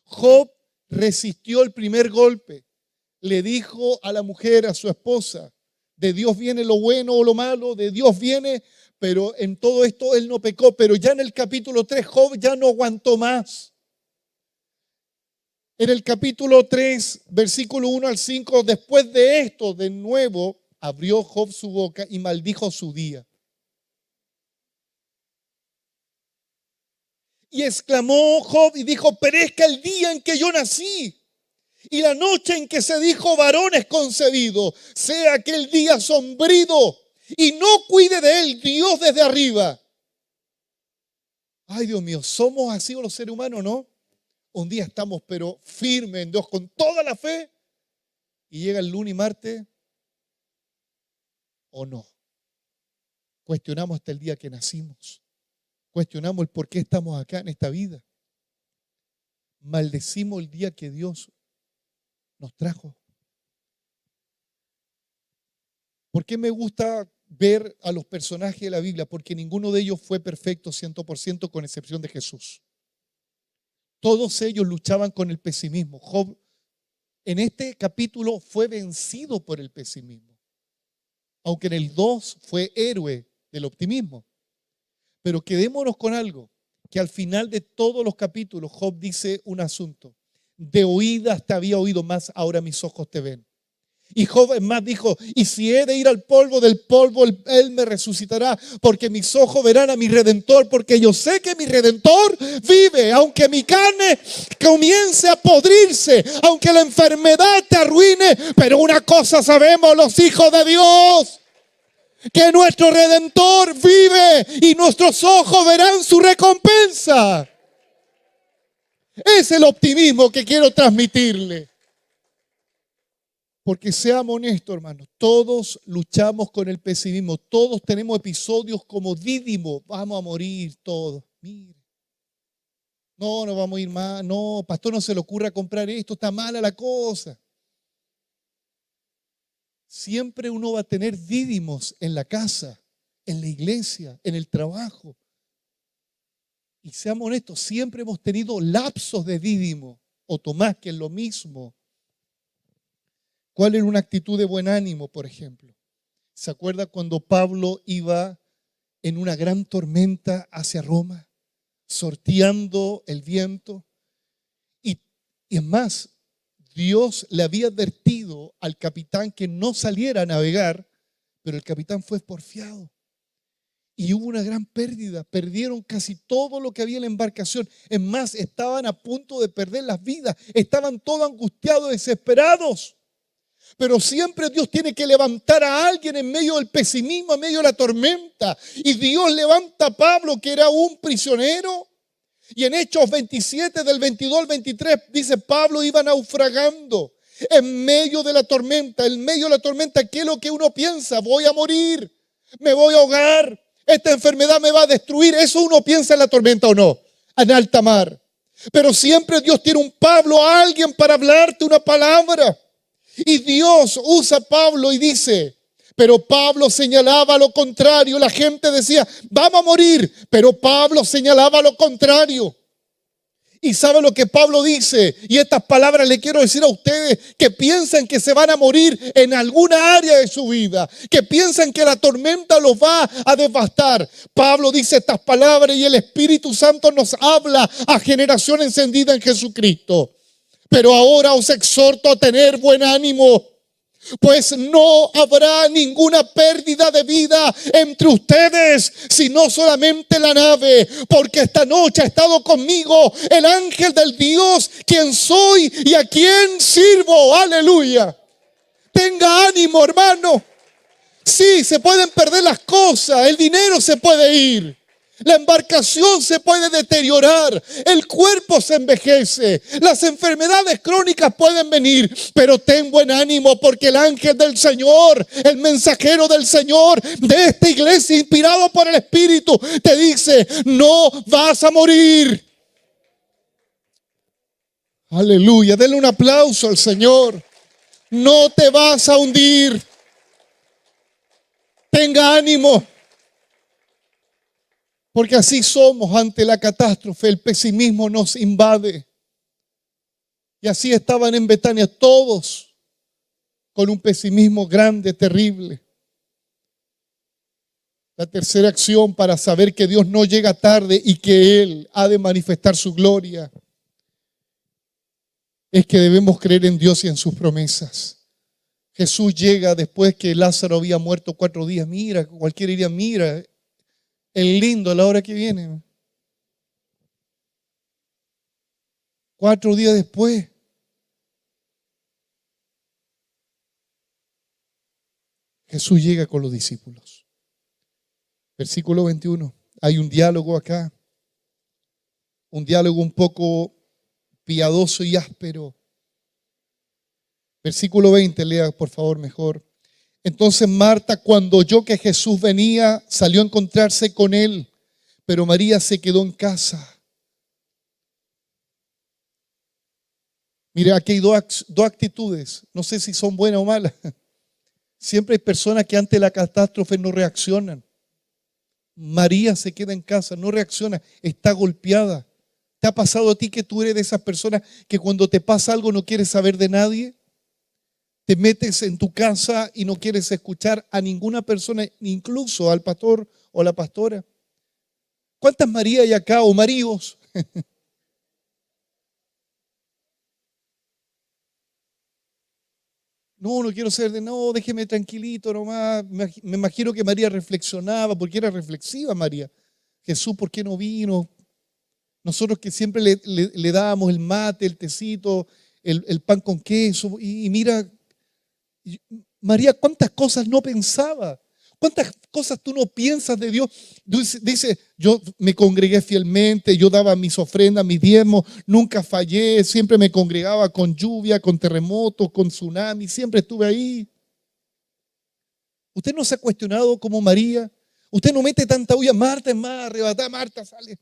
Job resistió el primer golpe. Le dijo a la mujer, a su esposa: de Dios viene lo bueno o lo malo, de Dios viene, pero en todo esto él no pecó. Pero ya en el capítulo 3 Job ya no aguantó más. En el capítulo 3, versículo 1 al 5, después de esto, de nuevo, abrió Job su boca y maldijo su día. Y exclamó Job y dijo, perezca el día en que yo nací y la noche en que se dijo varón es concebido, sea aquel día sombrío y no cuide de él Dios desde arriba. Ay, Dios mío, somos así los seres humanos, ¿no? Un día estamos pero firmes en Dios con toda la fe y llega el lunes y martes o no. Cuestionamos hasta el día que nacimos. Cuestionamos el por qué estamos acá en esta vida. Maldecimos el día que Dios nos trajo. ¿Por qué me gusta ver a los personajes de la Biblia? Porque ninguno de ellos fue perfecto 100% con excepción de Jesús. Todos ellos luchaban con el pesimismo. Job en este capítulo fue vencido por el pesimismo, aunque en el 2 fue héroe del optimismo. Pero quedémonos con algo, que al final de todos los capítulos Job dice un asunto. De oídas te había oído, más ahora mis ojos te ven. Y Job más dijo, y si he de ir al polvo, del polvo él me resucitará, porque mis ojos verán a mi Redentor, porque yo sé que mi Redentor vive, aunque mi carne comience a podrirse, aunque la enfermedad te arruine, pero una cosa sabemos los hijos de Dios, que nuestro Redentor vive y nuestros ojos verán su recompensa. Es el optimismo que quiero transmitirle. Porque seamos honestos, hermanos, todos luchamos con el pesimismo, todos tenemos episodios como Dídimo, vamos a morir todos. Mire, no vamos a ir más, no, pastor, no se le ocurra comprar esto, está mala la cosa. Siempre uno va a tener Dídimos en la casa, en la iglesia, en el trabajo. Y seamos honestos, siempre hemos tenido lapsos de Dídimo, o Tomás, que es lo mismo. ¿Cuál era una actitud de buen ánimo, por ejemplo? ¿Se acuerda cuando Pablo iba en una gran tormenta hacia Roma, sorteando el viento? Y es más, Dios le había advertido al capitán que no saliera a navegar, pero el capitán fue porfiado. Y hubo una gran pérdida, perdieron casi todo lo que había en la embarcación. Es más, estaban a punto de perder las vidas, estaban todos angustiados, desesperados. Pero siempre Dios tiene que levantar a alguien en medio del pesimismo, en medio de la tormenta. Y Dios levanta a Pablo, que era un prisionero. Y en Hechos 27, del 22 al 23, dice Pablo iba naufragando en medio de la tormenta. En medio de la tormenta, ¿qué es lo que uno piensa? Voy a morir, me voy a ahogar, esta enfermedad me va a destruir. ¿Eso uno piensa en la tormenta o no? En alta mar. Pero siempre Dios tiene un Pablo, alguien para hablarte una palabra. Y Dios usa a Pablo y dice, pero Pablo señalaba lo contrario. La gente decía, vamos a morir, pero Pablo señalaba lo contrario. Y sabe lo que Pablo dice, y estas palabras le quiero decir a ustedes que piensan que se van a morir en alguna área de su vida, que piensan que la tormenta los va a devastar. Pablo dice estas palabras y el Espíritu Santo nos habla a generación encendida en Jesucristo. Pero ahora os exhorto a tener buen ánimo, pues no habrá ninguna pérdida de vida entre ustedes, sino solamente la nave, porque esta noche ha estado conmigo el ángel del Dios, quien soy y a quien sirvo. Aleluya. Tenga ánimo, hermano. Sí, se pueden perder las cosas, el dinero se puede ir. La embarcación se puede deteriorar, el cuerpo se envejece, las enfermedades crónicas pueden venir, pero ten buen ánimo porque el ángel del Señor, el mensajero del Señor de esta iglesia inspirado por el Espíritu, te dice, no vas a morir. Aleluya, denle un aplauso al Señor. No te vas a hundir. Tenga ánimo. Porque así somos ante la catástrofe, el pesimismo nos invade. Y así estaban en Betania todos con un pesimismo grande, terrible. La tercera acción para saber que Dios no llega tarde y que Él ha de manifestar su gloria es que debemos creer en Dios y en sus promesas. Jesús llega después que Lázaro había muerto 4 días. Mira, cualquiera diría, mira, el lindo a la hora que viene. 4 días después, Jesús llega con los discípulos. Versículo 21. Hay un diálogo acá. Un diálogo un poco piadoso y áspero. Versículo 20, lea por favor mejor. Entonces Marta, cuando oyó que Jesús venía, salió a encontrarse con él, pero María se quedó en casa. Mira, aquí hay dos actitudes. No sé si son buenas o malas. Siempre hay personas que ante la catástrofe no reaccionan. María se queda en casa, no reacciona, está golpeada. ¿Te ha pasado a ti que tú eres de esas personas que cuando te pasa algo no quieres saber de nadie? Te metes en tu casa y no quieres escuchar a ninguna persona, incluso al pastor o la pastora. ¿Cuántas Marías hay acá o Maríos? No quiero ser no, déjeme tranquilito nomás. Me imagino que María reflexionaba, porque era reflexiva María. Jesús, ¿por qué no vino? Nosotros que siempre le dábamos el mate, el tecito, el pan con queso. Y mira, María, ¿cuántas cosas no pensaba? ¿Cuántas cosas tú no piensas de Dios? Dice, yo me congregué fielmente, yo daba mis ofrendas, mis diezmos, nunca fallé, siempre me congregaba con lluvia, con terremotos, con tsunami, siempre estuve ahí. ¿Usted no se ha cuestionado como María? ¿Usted no mete tanta bulla? Marta es más arrebatada, Marta sale.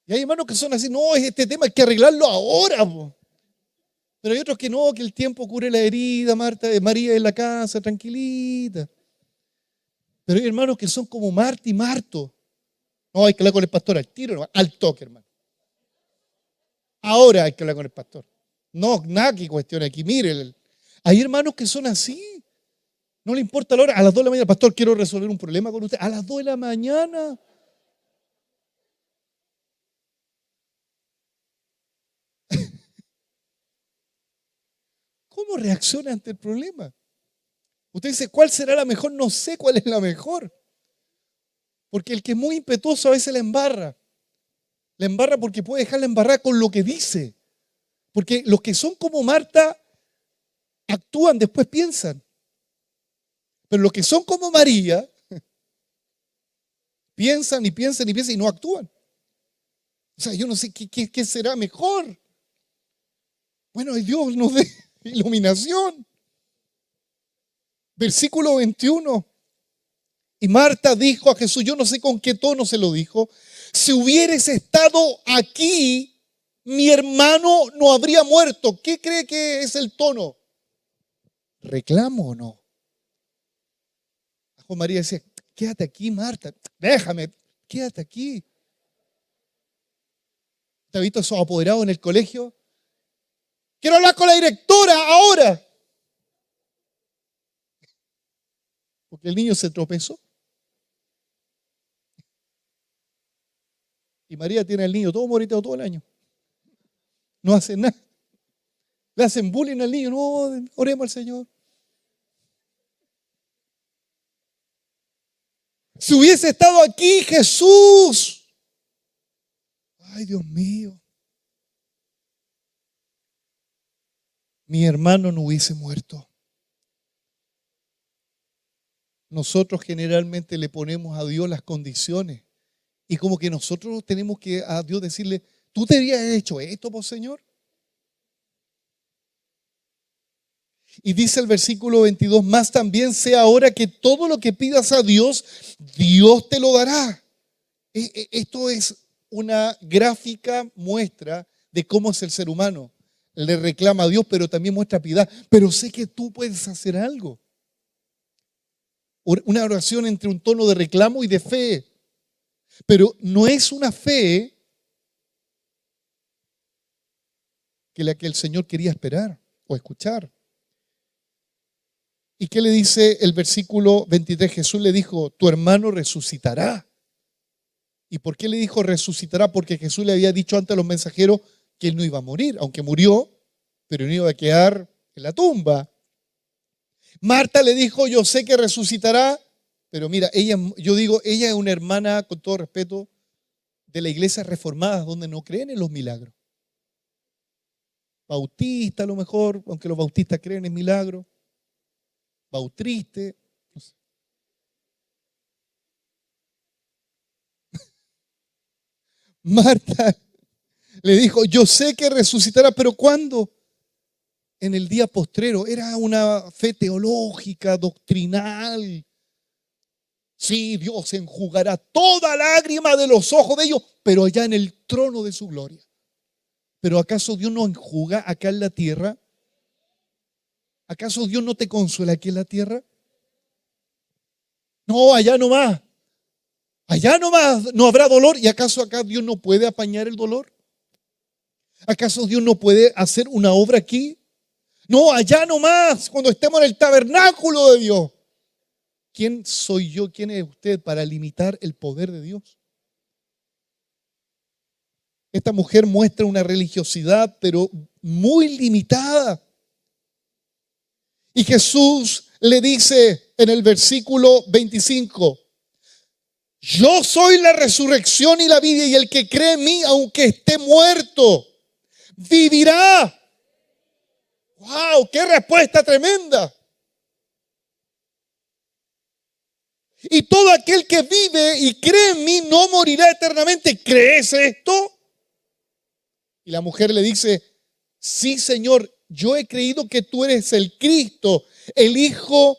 Y hay hermanos que son así, no, este tema hay que arreglarlo ahora, po. Pero hay otros que no, que el tiempo cure la herida, María en la casa, tranquilita. Pero hay hermanos que son como Marta y Marto. No, hay que hablar con el pastor al tiro, no, al toque, hermano. Ahora hay que hablar con el pastor. No, nada que cuestione aquí. Mire, hay hermanos que son así. No le importa la hora. A las 2 de la mañana, pastor, quiero resolver un problema con usted. A las 2 de la mañana. ¿Cómo reacciona ante el problema? Usted dice, ¿cuál será la mejor? No sé cuál es la mejor. Porque el que es muy impetuoso a veces la embarra. La embarra porque puede dejarla embarrada con lo que dice. Porque los que son como Marta actúan, después piensan. Pero los que son como María piensan y piensan y piensan y no actúan. O sea, yo no sé qué será mejor. Bueno, Dios nos dé iluminación. Versículo 21. Y Marta dijo a Jesús, yo no sé con qué tono se lo dijo, si hubieras estado aquí, mi hermano no habría muerto. ¿Qué cree que es el tono? ¿Reclamo o no? Juan María decía, quédate aquí, Marta, déjame, quédate aquí. ¿Te has visto esos apoderados en el colegio? Quiero hablar con la directora ahora. Porque el niño se tropezó. Y María tiene al niño todo moritado todo el año. No hace nada. Le hacen bullying al niño. No, oremos al Señor. Si hubiese estado aquí Jesús. Ay, Dios mío. Mi hermano no hubiese muerto. Nosotros generalmente le ponemos a Dios las condiciones. Y como que nosotros tenemos que a Dios decirle, ¿tú te habías hecho esto, por Señor? Y dice el versículo 22, más también sea ahora que todo lo que pidas a Dios, Dios te lo dará. Esto es una gráfica muestra de cómo es el ser humano. Le reclama a Dios, pero también muestra piedad. Pero sé que tú puedes hacer algo. Una oración entre un tono de reclamo y de fe. Pero no es una fe que la que el Señor quería esperar o escuchar. ¿Y qué le dice el versículo 23? Jesús le dijo, tu hermano resucitará. ¿Y por qué le dijo resucitará? Porque Jesús le había dicho antes a los mensajeros que él no iba a morir, aunque murió, pero no iba a quedar en la tumba. Marta le dijo, yo sé que resucitará, pero mira, ella, yo digo, ella es una hermana, con todo respeto, de la iglesia reformada donde no creen en los milagros. Bautista a lo mejor, aunque los bautistas creen en milagros. Bautriste. No sé. Marta le dijo, yo sé que resucitará, pero ¿cuándo? En el día postrero. Era una fe teológica, doctrinal. Sí, Dios enjugará toda lágrima de los ojos de ellos, pero allá en el trono de su gloria. ¿Pero acaso Dios no enjuga acá en la tierra? ¿Acaso Dios no te consuela aquí en la tierra? No, allá nomás. Allá nomás no habrá dolor. ¿Y acaso acá Dios no puede apañar el dolor? ¿Acaso Dios no puede hacer una obra aquí? No, allá nomás, cuando estemos en el tabernáculo de Dios. ¿Quién soy yo? ¿Quién es usted para limitar el poder de Dios? Esta mujer muestra una religiosidad, pero muy limitada. Y Jesús le dice en el versículo 25, yo soy la resurrección y la vida, y el que cree en mí, aunque esté muerto, vivirá. ¡Wow! ¡Qué respuesta tremenda! Y todo aquel que vive y cree en mí no morirá eternamente. ¿Crees esto? Y la mujer le dice, sí, Señor, yo he creído que tú eres el Cristo, el Hijo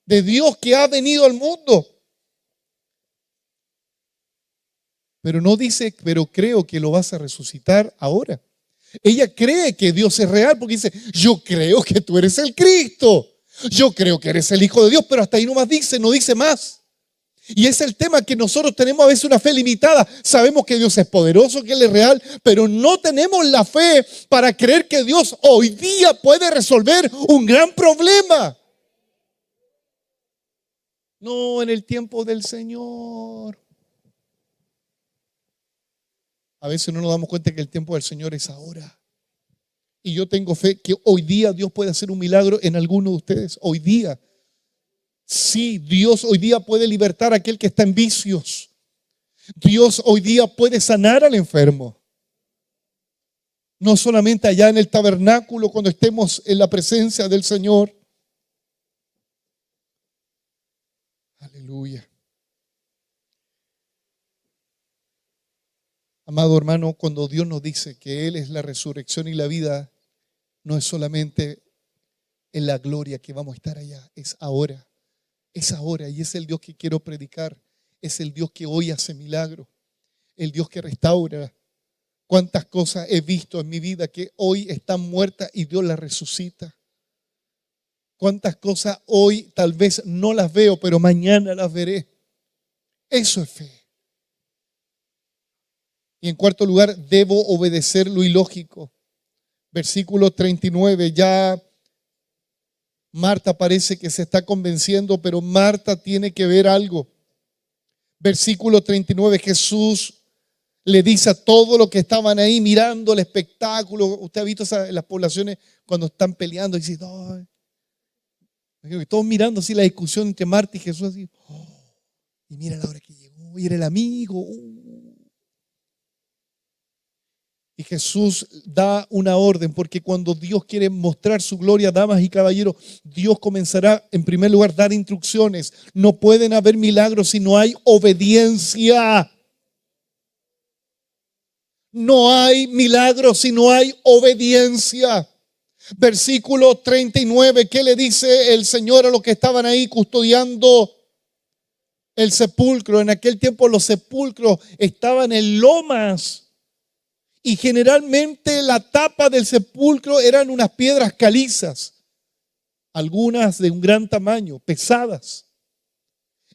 de Dios que ha venido al mundo. Pero no dice, pero creo que lo vas a resucitar ahora. Ella cree que Dios es real porque dice, yo creo que tú eres el Cristo. Yo creo que eres el Hijo de Dios, pero hasta ahí nomás dice, no dice más. Y es el tema que nosotros tenemos a veces una fe limitada. Sabemos que Dios es poderoso, que Él es real, pero no tenemos la fe para creer que Dios hoy día puede resolver un gran problema. No en el tiempo del Señor. A veces no nos damos cuenta que el tiempo del Señor es ahora. Y yo tengo fe que hoy día Dios puede hacer un milagro en alguno de ustedes. Hoy día. Sí, Dios hoy día puede libertar a aquel que está en vicios. Dios hoy día puede sanar al enfermo. No solamente allá en el tabernáculo cuando estemos en la presencia del Señor. Aleluya. Amado hermano, cuando Dios nos dice que Él es la resurrección y la vida, no es solamente en la gloria que vamos a estar allá, es ahora. Es ahora y es el Dios que quiero predicar. Es el Dios que hoy hace milagros. El Dios que restaura. Cuántas cosas he visto en mi vida que hoy están muertas y Dios las resucita. Cuántas cosas hoy tal vez no las veo, pero mañana las veré. Eso es fe. Y en cuarto lugar, debo obedecer lo ilógico. Versículo 39, ya Marta parece que se está convenciendo, pero Marta tiene que ver algo. Versículo 39, Jesús le dice a todos los que estaban ahí mirando el espectáculo. Usted ha visto en las poblaciones cuando están peleando y dicen, no, todos mirando así la discusión entre Marta y Jesús así. Oh, y mira la hora que llegó y era el amigo. Y Jesús da una orden, porque cuando Dios quiere mostrar su gloria, damas y caballeros, Dios comenzará en primer lugar a dar instrucciones. No pueden haber milagros si no hay obediencia. No hay milagros si no hay obediencia. Versículo 39, ¿qué le dice el Señor a los que estaban ahí custodiando el sepulcro? En aquel tiempo los sepulcros estaban en lomas. Y generalmente la tapa del sepulcro eran unas piedras calizas, algunas de un gran tamaño, pesadas.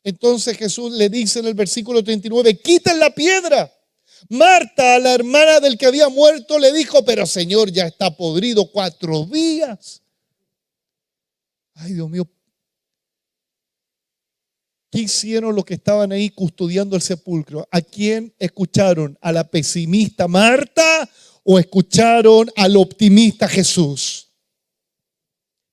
Entonces Jesús le dice en el versículo 39, quiten la piedra. Marta, la hermana del que había muerto, le dijo, pero Señor, ya está podrido 4 días. Ay, Dios mío. ¿Qué hicieron los que estaban ahí custodiando el sepulcro? ¿A quién escucharon? ¿A la pesimista Marta o escucharon al optimista Jesús?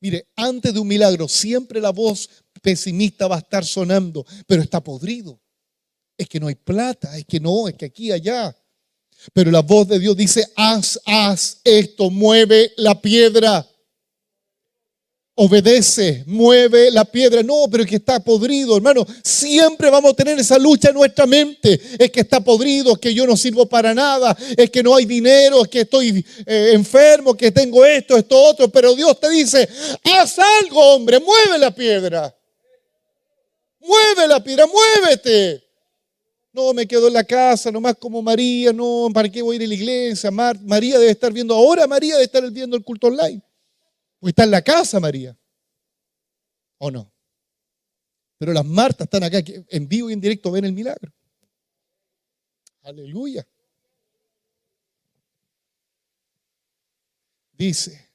Mire, antes de un milagro siempre la voz pesimista va a estar sonando, pero está podrido. Es que no hay plata, es que no, es que aquí, allá. Pero la voz de Dios dice, haz esto, mueve la piedra. Obedece, mueve la piedra. No, pero es que está podrido, hermano. Siempre vamos a tener esa lucha en nuestra mente. Es que está podrido, es que yo no sirvo para nada, es que no hay dinero, es que estoy enfermo, que tengo esto otro. Pero Dios te dice, haz algo, hombre, mueve la piedra. Mueve la piedra, muévete. No, me quedo en la casa, nomás como María, no, ¿para qué voy a ir a la iglesia? María debe estar viendo, ahora María debe estar viendo el culto online. O está en la casa María, ¿o no? Pero las Martas están acá en vivo y en directo, ven el milagro. Aleluya. Dice,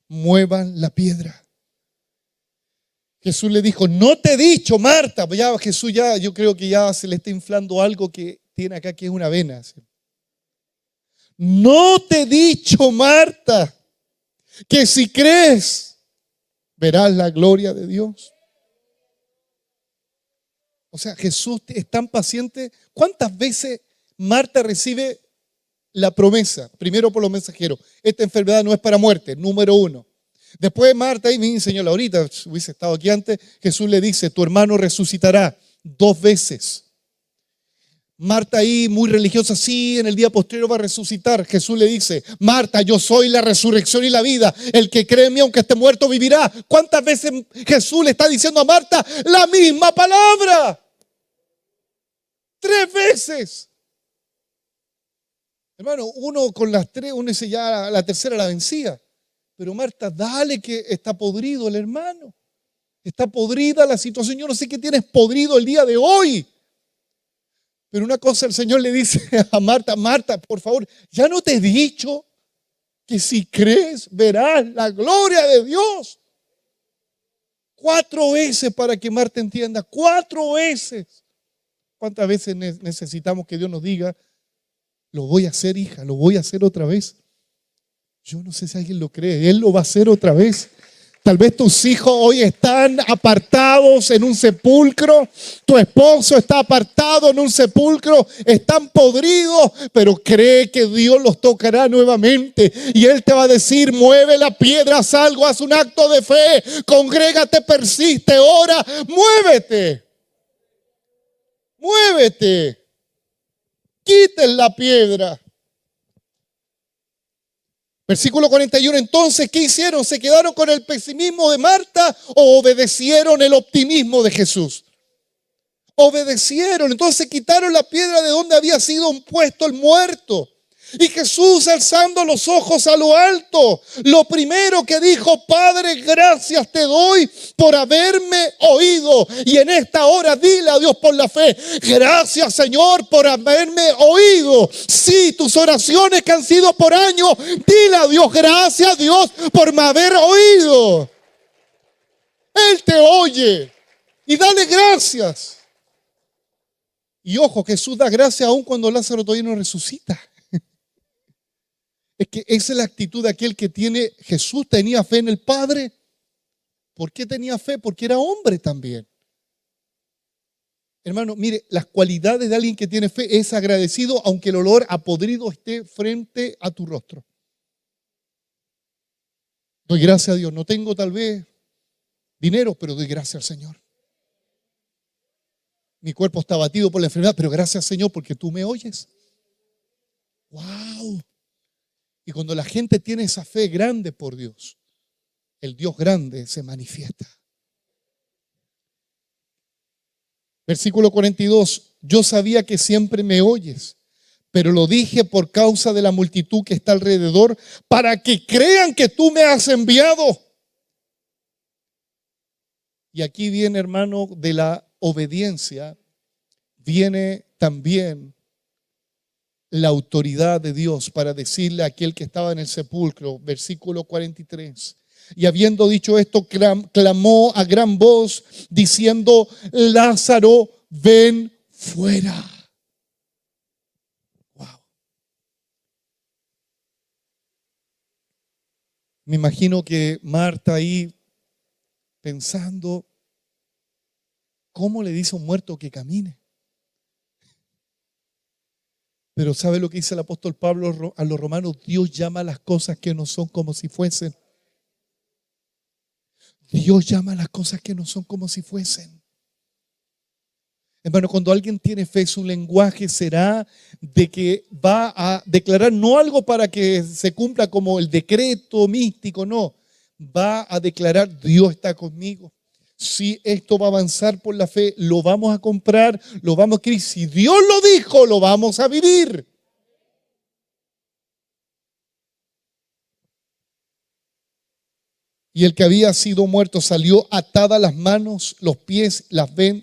muevan la piedra. Jesús le dijo, no te he dicho, Marta. Ya Jesús yo creo que ya se le está inflando algo que tiene acá que es una vena. No te he dicho, Marta, que si crees, verás la gloria de Dios. O sea, Jesús es tan paciente. ¿Cuántas veces Marta recibe la promesa? Primero por los mensajeros. Esta enfermedad no es para muerte, número 1. Después Marta, ahí mi señora, ahorita hubiese estado aquí antes, Jesús le dice, tu hermano resucitará 2 veces. Marta ahí, muy religiosa, sí, en el día posterior va a resucitar. Jesús le dice, Marta, yo soy la resurrección y la vida. El que cree en mí, aunque esté muerto, vivirá. ¿Cuántas veces Jesús le está diciendo a Marta la misma palabra? 3 veces. Hermano, uno con las 3, uno dice ya la tercera la vencía. Pero Marta, dale que está podrido el hermano. Está podrida la situación. Yo no sé qué tienes podrido el día de hoy. Pero una cosa el Señor le dice a Marta, Marta, por favor, ya no te he dicho que si crees verás la gloria de Dios. 4 veces para que Marta entienda, 4 veces. ¿Cuántas veces necesitamos que Dios nos diga, lo voy a hacer, hija, lo voy a hacer otra vez? Yo no sé si alguien lo cree, Él lo va a hacer otra vez. Tal vez tus hijos hoy están apartados en un sepulcro, tu esposo está apartado en un sepulcro, están podridos, pero cree que Dios los tocará nuevamente y Él te va a decir, mueve la piedra, haz algo, haz un acto de fe, congrégate, persiste, ora, muévete, muévete, quiten la piedra. Versículo 41, entonces, ¿qué hicieron? ¿Se quedaron con el pesimismo de Marta o obedecieron el optimismo de Jesús? Obedecieron, entonces quitaron la piedra de donde había sido puesto el muerto. Y Jesús, alzando los ojos a lo alto, lo primero que dijo, Padre, gracias te doy por haberme oído. Y en esta hora dile a Dios por la fe, gracias Señor por haberme oído. Sí, tus oraciones que han sido por años, dile a Dios, gracias Dios por haber oído. Él te oye y dale gracias. Y ojo, Jesús da gracias aún cuando Lázaro todavía no resucita. Es que esa es la actitud de aquel que tiene, Jesús tenía fe en el Padre. ¿Por qué tenía fe? Porque era hombre también. Hermano, mire, las cualidades de alguien que tiene fe es agradecido aunque el olor a podrido esté frente a tu rostro. Doy gracias a Dios. No tengo tal vez dinero, pero doy gracias al Señor. Mi cuerpo está abatido por la enfermedad, pero gracias Señor porque tú me oyes. ¡Wow! Y cuando la gente tiene esa fe grande por Dios, el Dios grande se manifiesta. Versículo 42, yo sabía que siempre me oyes, pero lo dije por causa de la multitud que está alrededor, para que crean que tú me has enviado. Y aquí viene, hermano, de la obediencia, viene también la autoridad de Dios para decirle a aquel que estaba en el sepulcro, versículo 43. Y habiendo dicho esto, clamó a gran voz, diciendo, Lázaro, ven fuera. Wow. Me imagino que Marta ahí pensando, ¿cómo le dice a un muerto que camine? Pero ¿sabe lo que dice el apóstol Pablo a los romanos? Dios llama a las cosas que no son como si fuesen. Dios llama a las cosas que no son como si fuesen. Hermano, cuando alguien tiene fe, su lenguaje será de que va a declarar no algo para que se cumpla como el decreto místico, no. Va a declarar: Dios está conmigo. Si esto va a avanzar por la fe, lo vamos a comprar, lo vamos a creer. Si Dios lo dijo, lo vamos a vivir. Y el que había sido muerto salió atadas las manos, los pies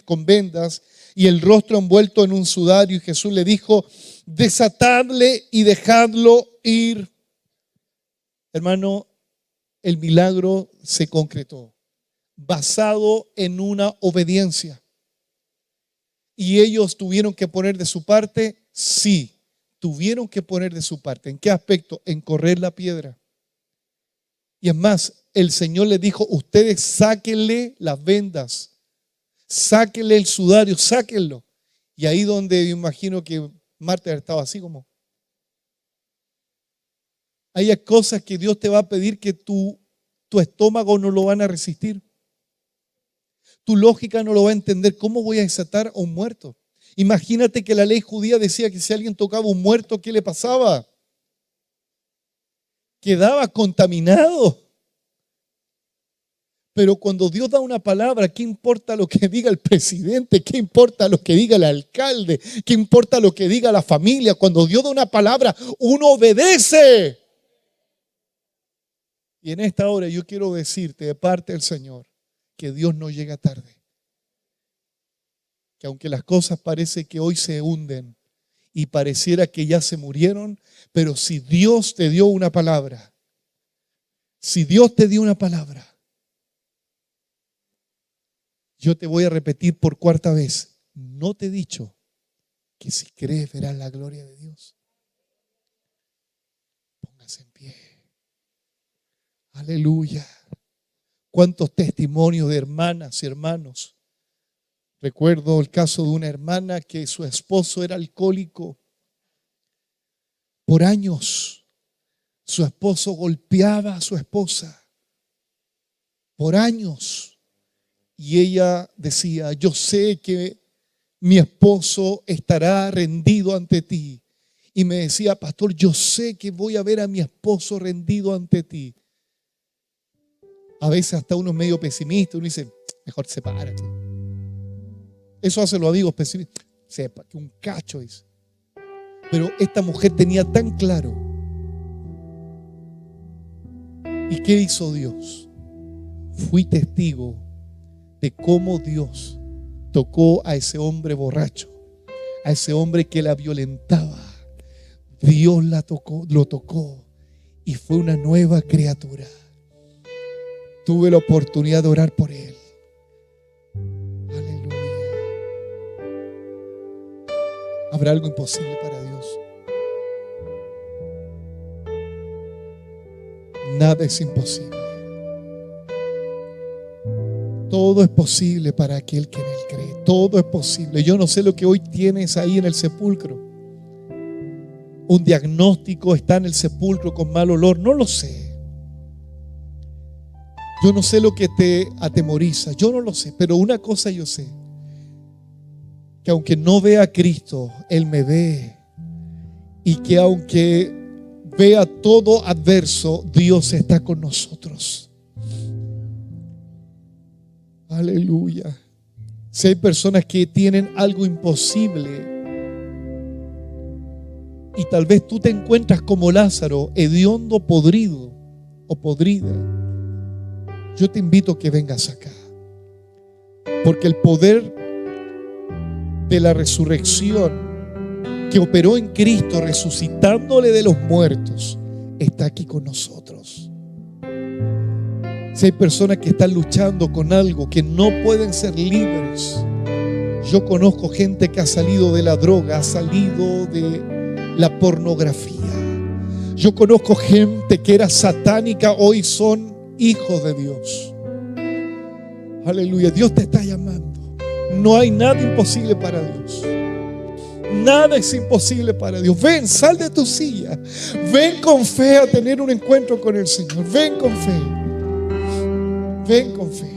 con vendas y el rostro envuelto en un sudario. Y Jesús le dijo: desatadle y dejadlo ir. Hermano, el milagro se concretó basado en una obediencia. ¿Y ellos tuvieron que poner de su parte? Sí, tuvieron que poner de su parte. ¿En qué aspecto? En correr la piedra. Y es más, el Señor les dijo: ustedes sáquenle las vendas, sáquenle el sudario, sáquenlo. Y ahí donde yo imagino que Marta estaba así como. Hay cosas que Dios te va a pedir que tu estómago no lo van a resistir. Tu lógica no lo va a entender. ¿Cómo voy a desatar a un muerto? Imagínate que la ley judía decía que si alguien tocaba a un muerto, ¿qué le pasaba? Quedaba contaminado. Pero cuando Dios da una palabra, ¿qué importa lo que diga el presidente? ¿Qué importa lo que diga el alcalde? ¿Qué importa lo que diga la familia? Cuando Dios da una palabra, uno obedece. Y en esta hora yo quiero decirte de parte del Señor que Dios no llega tarde. Que aunque las cosas parece que hoy se hunden y pareciera que ya se murieron, pero si Dios te dio una palabra, si Dios te dio una palabra, yo te voy a repetir por cuarta vez: no te he dicho que si crees verás la gloria de Dios. Póngase en pie. Aleluya. Cuántos testimonios de hermanas y hermanos. Recuerdo el caso de una hermana que su esposo era alcohólico. Por años su esposo golpeaba a su esposa. Por años. Y ella decía: yo sé que mi esposo estará rendido ante ti. Y me decía: pastor, yo sé que voy a ver a mi esposo rendido ante ti. A veces hasta uno es medio pesimista, uno dice: mejor sepárate. Eso hace los amigos pesimistas. Sepa, que un cacho es. Pero esta mujer tenía tan claro. ¿Y qué hizo Dios? Fui testigo de cómo Dios tocó a ese hombre borracho, a ese hombre que la violentaba. Dios lo tocó y fue una nueva criatura. Tuve la oportunidad de orar por él. Aleluya. ¿Habrá algo imposible para Dios? Nada es imposible. Todo es posible para aquel que en él cree. Todo es posible. Yo no sé lo que hoy tienes ahí en el sepulcro. Un diagnóstico está en el sepulcro con mal olor. No lo sé. Yo no sé lo que te atemoriza. Yo no lo sé. Pero una cosa yo sé. Que aunque no vea a Cristo, Él me ve. Y que aunque vea todo adverso, Dios está con nosotros. Aleluya. Si hay personas que tienen algo imposible y tal vez tú te encuentras como Lázaro, hediondo, podrido o podrida, yo te invito a que vengas acá, porque el poder de la resurrección que operó en Cristo resucitándole de los muertos está aquí con nosotros. Si hay personas que están luchando con algo, que no pueden ser libres. Yo conozco gente que ha salido de la droga, ha salido de la pornografía. Yo conozco gente que era satánica, hoy son hijos de Dios. Aleluya, Dios te está llamando. No hay nada imposible para Dios. Nada es imposible para Dios. Ven, sal de tu silla. Ven con fe a tener un encuentro con el Señor. Ven con fe. Ven con fe.